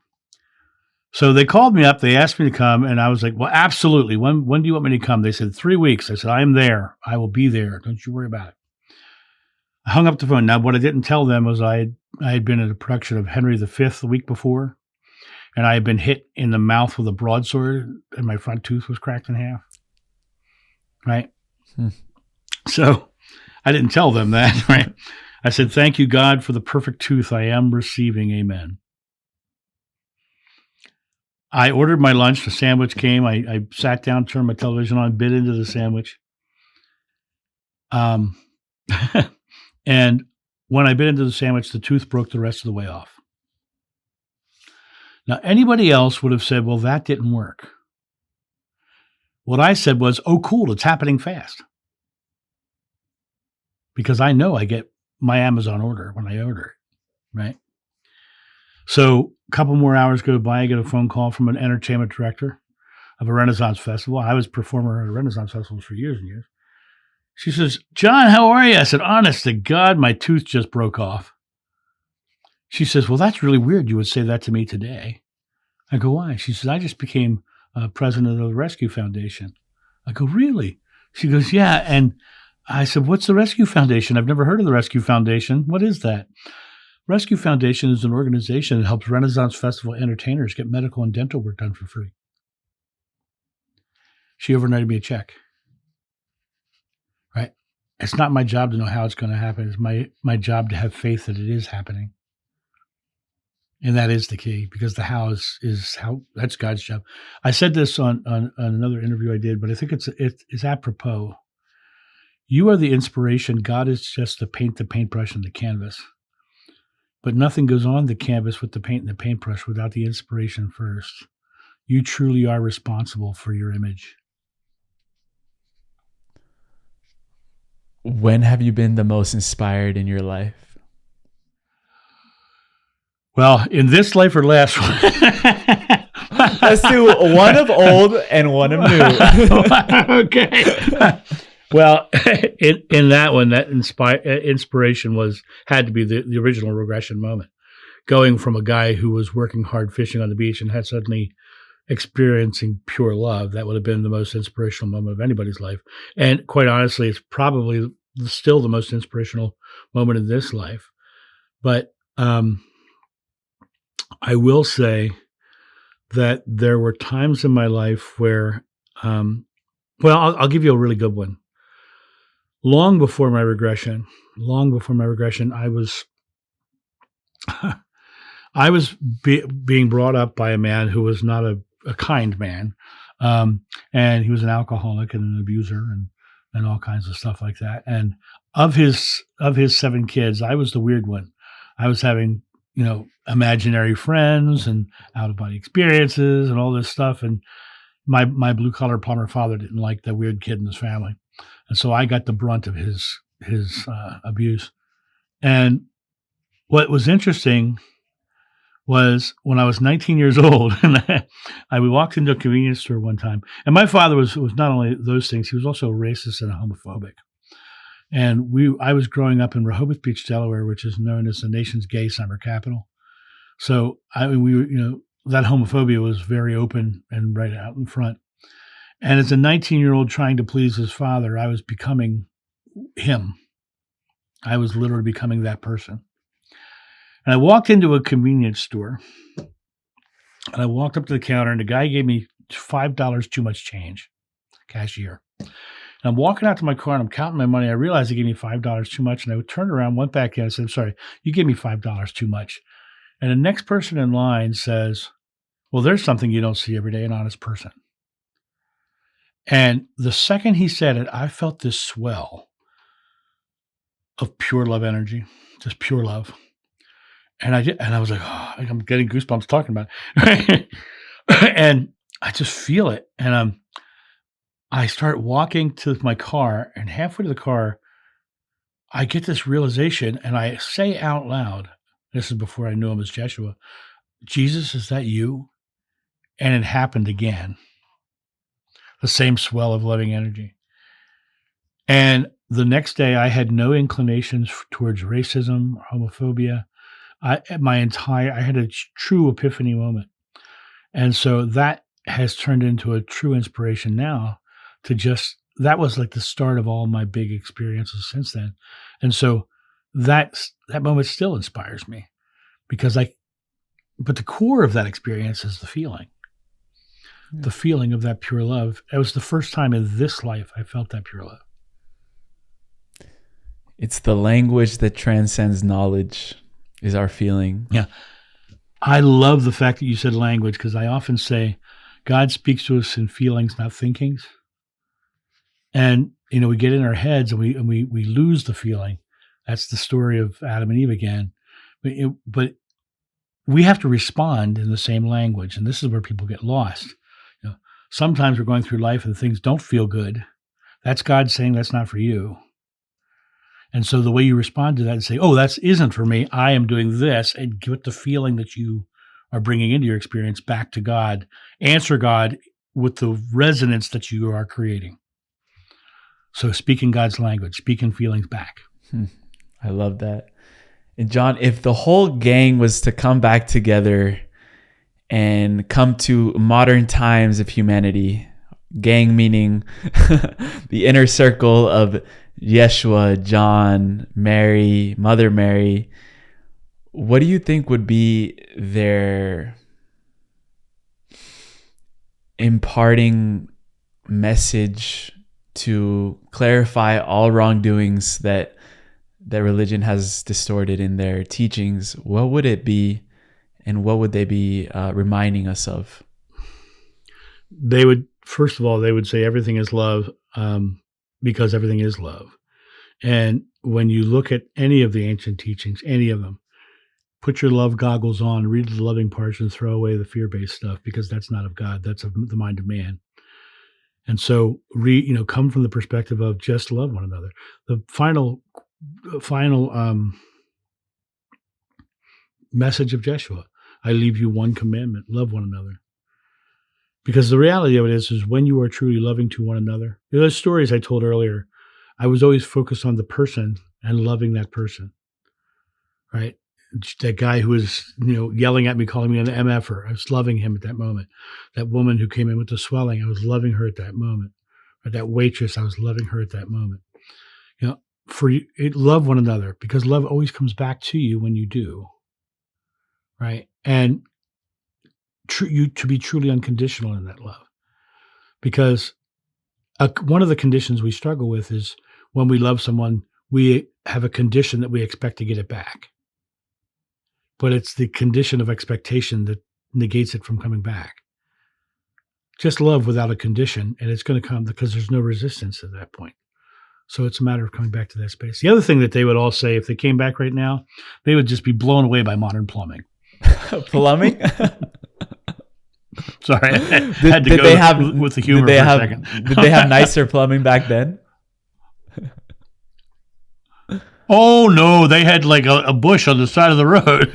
So they called me up. They asked me to come, and I was like, well, absolutely. When do you want me to come? They said 3 weeks. I said, I am there. I will be there. Don't you worry about it. I hung up the phone. Now, what I didn't tell them was I had been at a production of Henry V the week before, and I had been hit in the mouth with a broadsword, and my front tooth was cracked in half. Right? So I didn't tell them that. Right? I said, thank you, God, for the perfect tooth I am receiving. Amen. I ordered my lunch. The sandwich came. I sat down, turned my television on, bit into the sandwich. And when I bit into the sandwich, the tooth broke the rest of the way off. Now, anybody else would have said, well, that didn't work. What I said was, oh, cool, it's happening fast. Because I know I get my Amazon order when I order it, right? So a couple more hours go by, I get a phone call from an entertainment director of a Renaissance festival. I was a performer at Renaissance festivals for years and years. She says, John, how are you? I said, honest to God, my tooth just broke off. She says, well, that's really weird. You would say that to me today. I go, why? She says, I just became president of the Rescue Foundation. I go, really? She goes, yeah. And I said, what's the Rescue Foundation? I've never heard of the Rescue Foundation. What is that? Rescue Foundation is an organization that helps Renaissance Festival entertainers get medical and dental work done for free. She overnighted me a check. Right? It's not my job to know how it's going to happen. It's my job to have faith that it is happening. And that is the key, because the how is how, that's God's job. I said this on another interview I did, but I think it's apropos. You are the inspiration. God is just the paintbrush and the canvas. But nothing goes on the canvas with the paint and the paintbrush without the inspiration first. You truly are responsible for your image. When have you been the most inspired in your life? Well, in this life or last one? Let's do one of old and one of new. Okay. Well, in that one, that inspiration had to be the original regression moment. Going from a guy who was working hard fishing on the beach and had suddenly experiencing pure love, that would have been the most inspirational moment of anybody's life. And quite honestly, it's probably still the most inspirational moment in this life. But I will say that there were times in my life where, I'll give you a really good one. Long before my regression, I was being brought up by a man who was not a kind man, and he was an alcoholic and an abuser and all kinds of stuff like that. And of his 7 kids, I was the weird one. I was having imaginary friends and out of body experiences and all this stuff. And my blue collar plumber father didn't like the weird kid in his family. And so I got the brunt of his abuse. And what was interesting was when I was 19 years old, and I walked into a convenience store one time, and my father was not only those things, he was also racist and homophobic. And I was growing up in Rehoboth Beach, Delaware, which is known as the nation's gay summer capital. So that homophobia was very open and right out in front. And as a 19-year-old trying to please his father, I was becoming him. I was literally becoming that person. And I walked into a convenience store, and I walked up to the counter, and the guy gave me $5 too much change, cashier. And I'm walking out to my car, and I'm counting my money. I realized he gave me $5 too much, and I turned around, went back in, and said, I'm sorry, you gave me $5 too much. And the next person in line says, well, there's something you don't see every day, an honest person. And the second he said it, I felt this swell of pure love energy, just pure love. And I was like, oh, I'm getting goosebumps talking about it. And I just feel it. And I start walking to my car, and halfway to the car, I get this realization, and I say out loud, this is before I knew him as Jeshua, Jesus, is that you? And it happened again. The same swell of loving energy. And the next day, I had no inclinations towards racism or homophobia. I had a true epiphany moment. And so that has turned into a true inspiration now to just, that was like the start of all my big experiences since then. And so that moment still inspires me because but the core of that experience is the feeling of that pure love. It was the first time in this life I felt that pure love. It's the language that transcends knowledge is our feeling. Yeah. I love the fact that you said language, because I often say God speaks to us in feelings, not thinkings. And, we get in our heads and we lose the feeling. That's the story of Adam and Eve again. But we have to respond in the same language. And this is where people get lost. Sometimes we're going through life and things don't feel good. That's God saying that's not for you. And so the way you respond to that and say, oh, that isn't for me, I am doing this, and give it the feeling that you are bringing into your experience back to God. Answer God with the resonance that you are creating. So speaking God's language, speaking feelings back. I love that. And John, if the whole gang was to come back together and come to modern times of humanity, gang meaning the inner circle of Yeshua, John, Mary, Mother Mary, what do you think would be their imparting message to clarify all wrongdoings that religion has distorted in their teachings? What would it be, and what would they be reminding us of? They would, first of all, they would say everything is love, because everything is love. And when you look at any of the ancient teachings, any of them, put your love goggles on, read the loving parts, and throw away the fear-based stuff, because that's not of God. That's of the mind of man. And so, come from the perspective of just love one another. The final message of Jeshua: I leave you one commandment: love one another. Because the reality of it is when you are truly loving to one another, those stories I told earlier, I was always focused on the person and loving that person, right? That guy who was, yelling at me, calling me an MFer, I was loving him at that moment. That woman who came in with the swelling, I was loving her at that moment. Or that waitress, I was loving her at that moment. Love one another, because love always comes back to you when you do, right? And you to be truly unconditional in that love, because one of the conditions we struggle with is when we love someone, we have a condition that we expect to get it back. But it's the condition of expectation that negates it from coming back. Just love without a condition, and it's going to come because there's no resistance at that point. So it's a matter of coming back to that space. The other thing that they would all say if they came back right now, they would just be blown away by modern plumbing. Plumbing? Sorry, I had to go with the humor for a second. Did they have nicer plumbing back then? Oh no, they had like a bush on the side of the road.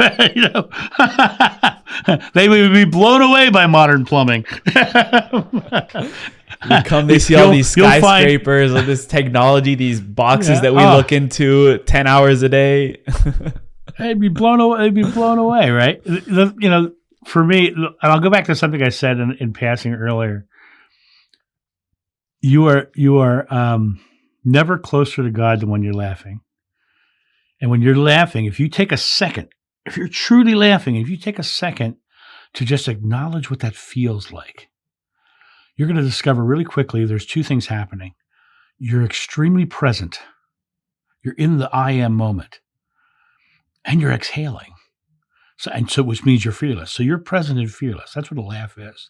They would be blown away by modern plumbing. They see all these skyscrapers, all this technology, these boxes that we look into 10 hours a day. They'd be blown away. They'd be blown away, right? For me, and I'll go back to something I said in passing earlier. You are never closer to God than when you're laughing. And when you're laughing, if you take a second, if you're truly laughing, if you take a second to just acknowledge what that feels like, you're going to discover really quickly there's two things happening. You're extremely present. You're in the I am moment. And you're exhaling. So which means you're fearless. So you're present and fearless. That's what a laugh is.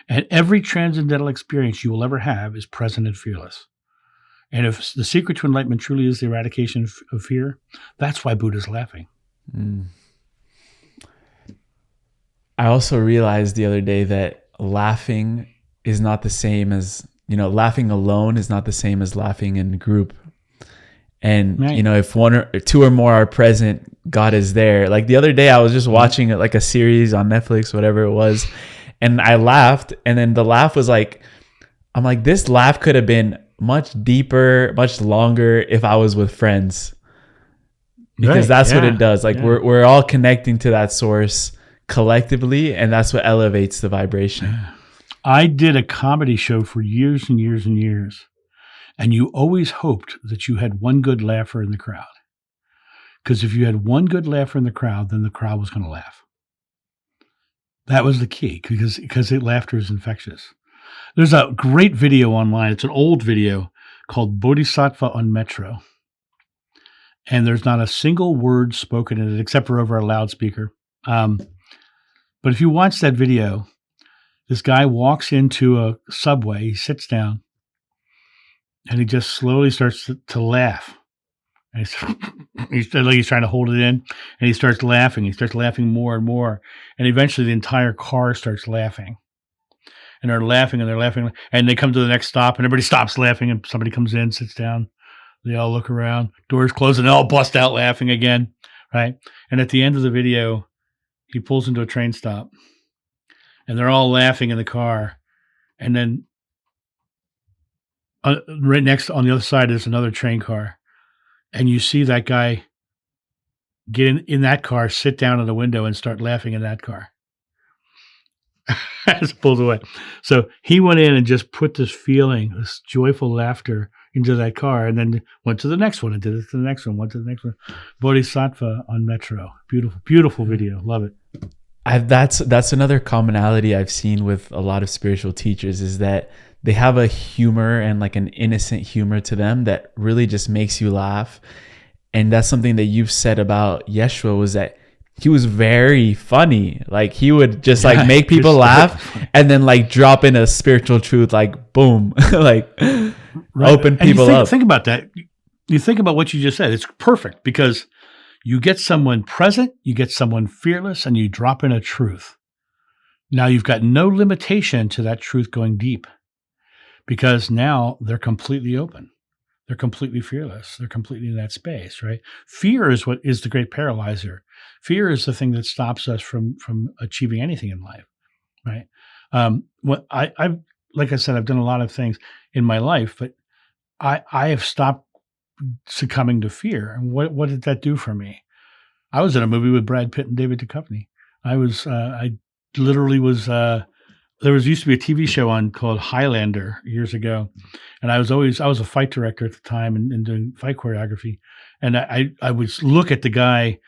And every transcendental experience you will ever have is present and fearless. And if the secret to enlightenment truly is the eradication of fear, that's why Buddha's laughing. I also realized the other day that laughing is not the same as, laughing alone is not the same as laughing in group. And, right. If one or two or more are present, God is there. Like the other day, I was just watching like a series on Netflix, whatever it was, and I laughed. And then the laugh was like, I'm like, this laugh could have been much deeper, much longer if I was with friends, because that's what it does. Like we're all connecting to that source collectively, and that's what elevates the vibration. I did a comedy show for years and years and years, and you always hoped that you had one good laugher in the crowd. Because if you had one good laugher in the crowd, then the crowd was going to laugh. That was the key, because laughter is infectious. There's a great video online. It's an old video called Bodhisattva on Metro. And there's not a single word spoken in it except for over a loudspeaker. But if you watch that video, this guy walks into a subway, he sits down, and he just slowly starts to laugh. And he's trying to hold it in, and he starts laughing. He starts laughing more and more. And eventually the entire car starts laughing. And they're laughing, and they're laughing. And they come to the next stop, and everybody stops laughing, and somebody comes in, sits down. They all look around, doors close, and they all bust out laughing again, right? And at the end of the video, he pulls into a train stop, and they're all laughing in the car. And then right next on the other side is another train car. And you see that guy get in that car, sit down in the window, and start laughing in that car. As it pulls away. So he went in and just put this feeling, this joyful laughter into that car, and then went to the next one and did it to the next one, went to the next one. Bodhisattva on Metro. Beautiful, beautiful video. Love it. That's another commonality I've seen with a lot of spiritual teachers, is that they have a humor and like an innocent humor to them that really just makes you laugh. And that's something that you've said about Yeshua, was that he was very funny. Like he would just like make people laugh and then like drop in a spiritual truth, like boom, like open people up. Think about that. You think about what you just said. It's perfect, because you get someone present, you get someone fearless, and you drop in a truth. Now you've got no limitation to that truth going deep, because now they're completely open. They're completely fearless. They're completely in that space, right? Fear is what is the great paralyzer. Fear is the thing that stops us from achieving anything in life, right? What I've like I said, I've done a lot of things in my life, but I have stopped succumbing to fear. And what did that do for me? I was in a movie with Brad Pitt and David Duchovny. I literally was. There used to be a TV show on called Highlander years ago, and I was a fight director at the time and doing fight choreography, and I would look at the guy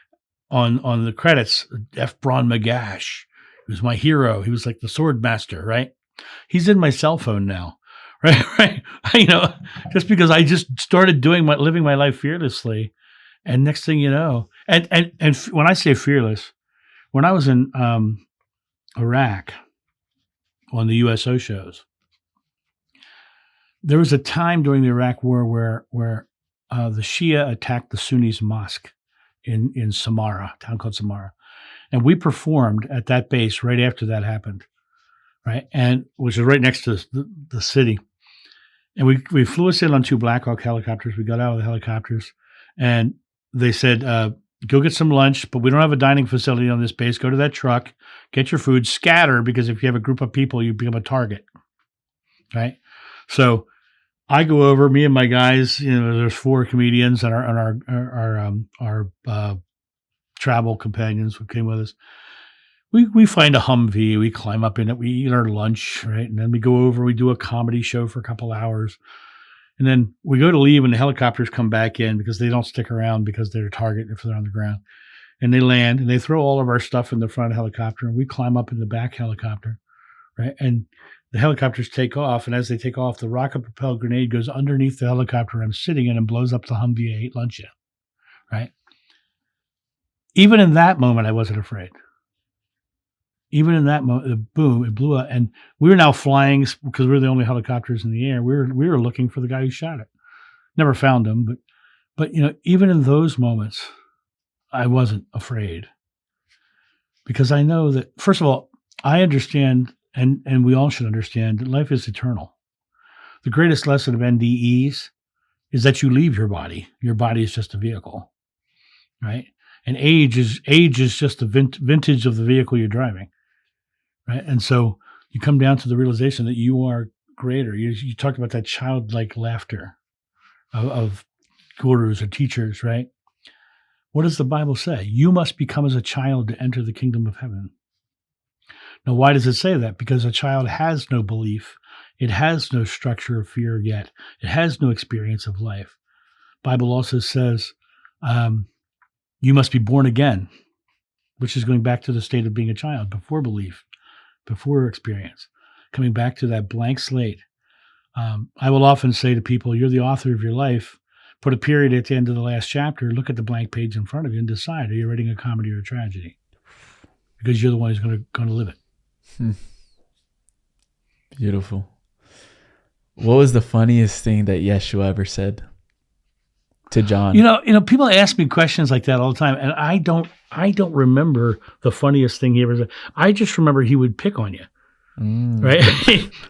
on the credits, F. Braun Magash. He was my hero. He was like the sword master, right? He's in my cell phone now, right? Just because I just started living my life fearlessly, and next thing you know, and when I say fearless, when I was in Iraq on the USO shows, there was a time during the Iraq War where the Shia attacked the Sunnis mosque in Samara, a town called Samara. And we performed at that base right after that happened, right? And which is right next to the city. And we flew us in on 2 Black Hawk helicopters. We got out of the helicopters, and they said, go get some lunch, but we don't have a dining facility on this base. Go to that truck, get your food, scatter, because if you have a group of people, you become a target, right? So I go over, me and my guys, there's 4 comedians and our travel companions who came with us. We find a Humvee, we climb up in it, we eat our lunch, right? And then we go over, we do a comedy show for a couple hours. And then we go to leave, and the helicopters come back in because they don't stick around because they're a target if they're on the ground. And they land, and they throw all of our stuff in the front of the helicopter, and we climb up in the back helicopter, right? And the helicopters take off, and as they take off, the rocket-propelled grenade goes underneath the helicopter I'm sitting in and blows up the Humvee I ate lunch in, right? Even in that moment, I wasn't afraid. Even in that moment, boom, it blew up. And we were now flying, because we were the only helicopters in the air. We were looking for the guy who shot it. Never found him, but even in those moments, I wasn't afraid. Because I know that, first of all, I understand, and we all should understand, that life is eternal. The greatest lesson of NDEs is that you leave your body. Your body is just a vehicle, right? And age is just the vintage of the vehicle you're driving. Right. And so you come down to the realization that you are greater. You talked about that childlike laughter of gurus or teachers, right? What does the Bible say? You must become as a child to enter the kingdom of heaven. Now, why does it say that? Because a child has no belief. It has no structure of fear yet. It has no experience of life. Bible also says you must be born again, which is going back to the state of being a child, before belief, before experience, coming back to that blank slate. I will often say to people, you're the author of your life. Put a period at the end of the last chapter, look at the blank page in front of you and decide, are you writing a comedy or a tragedy? Because you're the one who's going to live it. Beautiful. What was the funniest thing that Yeshua ever said to John? You know, people ask me questions like that all the time, and I don't remember the funniest thing he ever said. I just remember he would pick on you, right?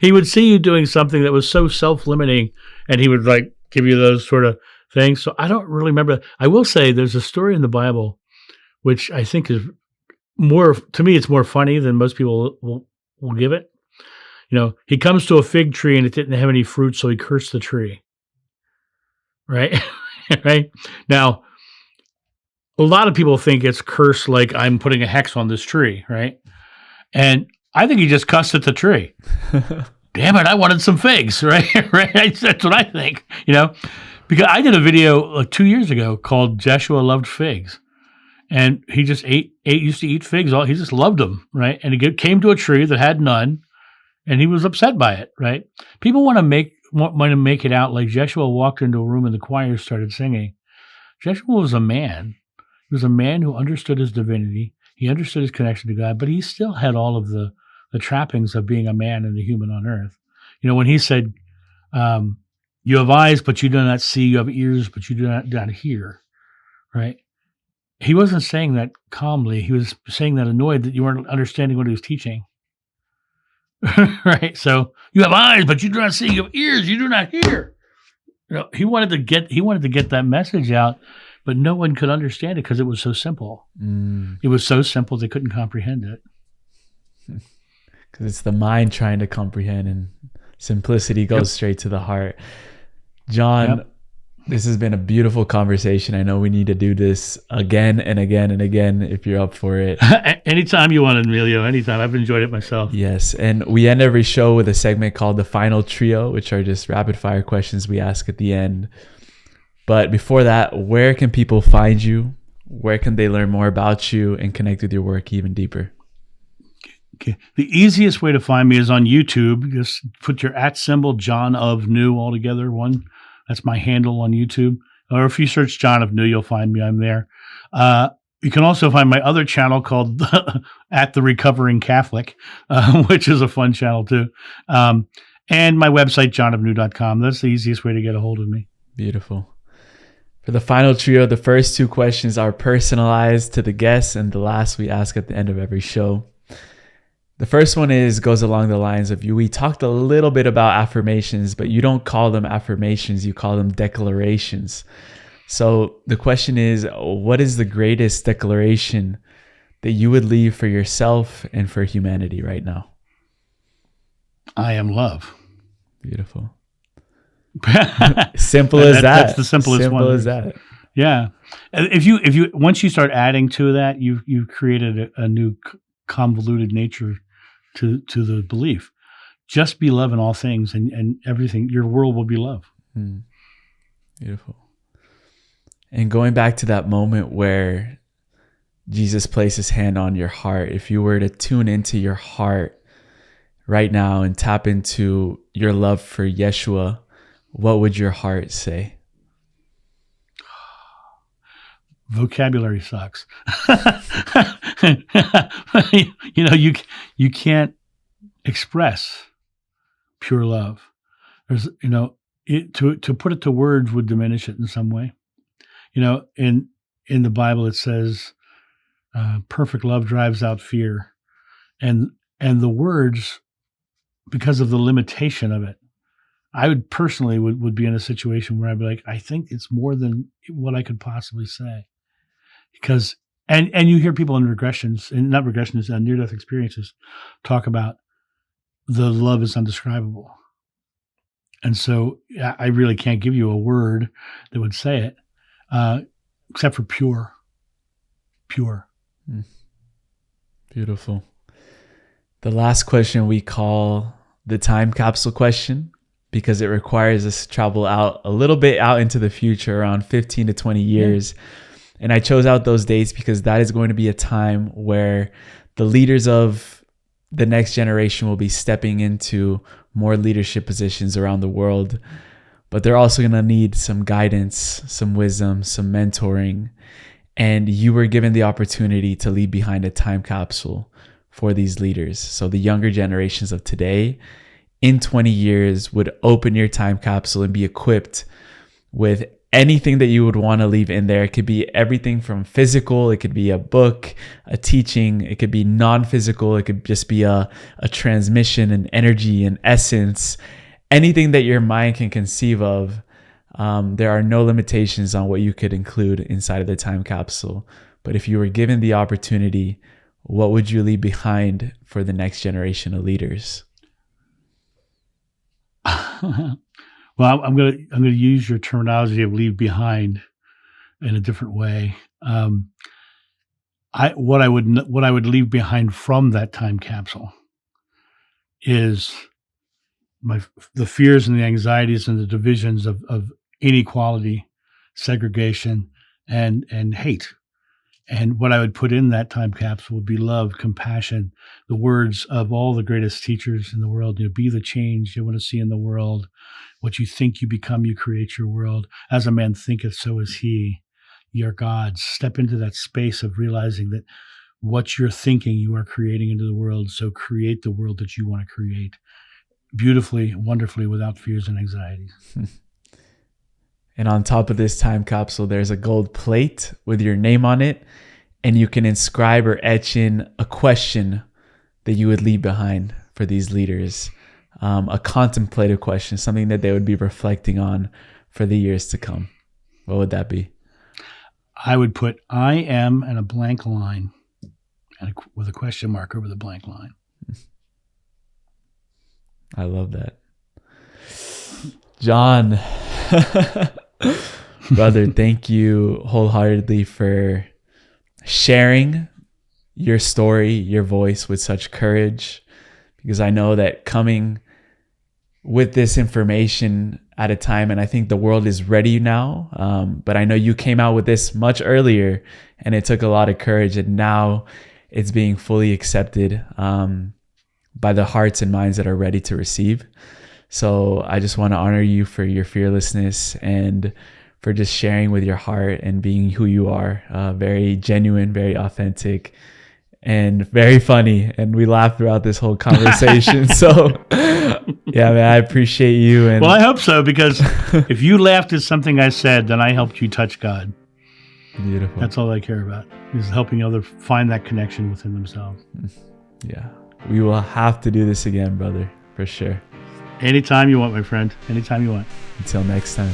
He would see you doing something that was so self-limiting, and he would like give you those sort of things. So I don't really remember. I will say there's a story in the Bible, which I think is more, to me, it's more funny than most people will give it. You know, he comes to a fig tree and it didn't have any fruit, so he cursed the tree. Right? Right? Now, a lot of people think it's cursed like I'm putting a hex on this tree, right? And I think he just cussed at the tree. Damn it, I wanted some figs, right? Right? That's what I think, you know? Because I did a video like 2 years ago called Jeshua Loved Figs. And he just used to eat figs. He just loved them, right? And he came to a tree that had none, and he was upset by it, right? People want to make it out like Jeshua walked into a room and the choir started singing. Jeshua was a man. He was a man who understood his divinity. He understood his connection to God, but he still had all of the trappings of being a man and a human on earth. You know, when he said, you have eyes, but you do not see. You have ears, but you do not hear, right? He wasn't saying that calmly. He was saying that annoyed that you weren't understanding what he was teaching. Right? So you have eyes, but you do not see. You have ears, you do not hear. You know, he wanted to get that message out, but no one could understand it because it was so simple. It was so simple they couldn't comprehend it. Because it's the mind trying to comprehend, and simplicity goes straight to the heart. John, this has been a beautiful conversation. I know we need to do this again and again and again if you're up for it. Anytime you want, Emilio. Anytime. I've enjoyed it myself. Yes. And we end every show with a segment called the Final Trio, which are just rapid fire questions we ask at the end. But before that, where can people find you? Where can they learn more about you and connect with your work even deeper? Okay. The easiest way to find me is on YouTube. Just put your @ John of New all together. That's my handle on YouTube. Or if you search John of New, you'll find me. I'm there. You can also find my other channel called At the Recovering Catholic, which is a fun channel too. And my website, johnofnew.com. That's the easiest way to get a hold of me. Beautiful. For the final trio, the first two questions are personalized to the guests, and the last we ask at the end of every show. The first one goes along the lines of we talked a little bit about affirmations, but you don't call them affirmations, you call them declarations. So the question is, what is the greatest declaration that you would leave for yourself and for humanity right now? I am love. Beautiful. Simple as that. That's the simplest one. Simple as that. Yeah. If you once you start adding to that, you've created a new convoluted nature to the belief. Just be love in all things, and everything. Your world will be love. Beautiful. And going back to that moment where Jesus placed his hand on your heart, if you were to tune into your heart right now and tap into your love for Yeshua, what would your heart say? Vocabulary sucks. You can't express pure love. There's, to put it to words would diminish it in some way. In the Bible it says, perfect love drives out fear, and the words, because of the limitation of it, I would personally would be in a situation where I'd be like, I think it's more than what I could possibly say. Because, and you hear people in regressions, and not regressions, near-death experiences, talk about the love is undescribable. And so I really can't give you a word that would say it, except for pure. Beautiful. The last question we call the time capsule question, because it requires us to travel out a little bit out into the future, around 15 to 20 years. And I chose out those dates because that is going to be a time where the leaders of the next generation will be stepping into more leadership positions around the world. But they're also going to need some guidance, some wisdom, some mentoring. And you were given the opportunity to leave behind a time capsule for these leaders. So the younger generations of today, in 20 years, would open your time capsule and be equipped with anything that you would want to leave in there. It could be everything from physical, it could be a book, a teaching, it could be non-physical, it could just be a transmission, an energy, an essence, anything that your mind can conceive of. There are no limitations on what you could include inside of the time capsule. But if you were given the opportunity, what would you leave behind for the next generation of leaders? Well, I'm gonna use your terminology of leave behind in a different way. What I would leave behind from that time capsule is the fears and the anxieties and the divisions of inequality, segregation, and hate. And what I would put in that time capsule would be love, compassion, the words of all the greatest teachers in the world. Be the change you want to see in the world. What you think you become, you create your world. As a man thinketh, so is he. Ye are gods. Step into that space of realizing that what you're thinking, you are creating into the world. So create the world that you want to create beautifully, wonderfully, without fears and anxieties. And on top of this time capsule, there's a gold plate with your name on it. And you can inscribe or etch in a question that you would leave behind for these leaders. A contemplative question, something that they would be reflecting on for the years to come. What would that be? I would put I am and a blank line and with a question mark over the blank line. I love that. John, brother, thank you wholeheartedly for sharing your story, your voice with such courage, because I know that coming with this information at a time, and I think the world is ready now, but I know you came out with this much earlier and it took a lot of courage, and now it's being fully accepted by the hearts and minds that are ready to receive. So I just want to honor you for your fearlessness and for just sharing with your heart and being who you are. Very genuine, very authentic, and very funny. And we laughed throughout this whole conversation. So yeah, man, I appreciate you. And well, I hope so, because if you laughed at something I said, then I helped you touch God. Beautiful. That's all I care about, is helping others find that connection within themselves. Yeah. We will have to do this again, brother, for sure. Anytime you want, my friend. Anytime you want. Until next time.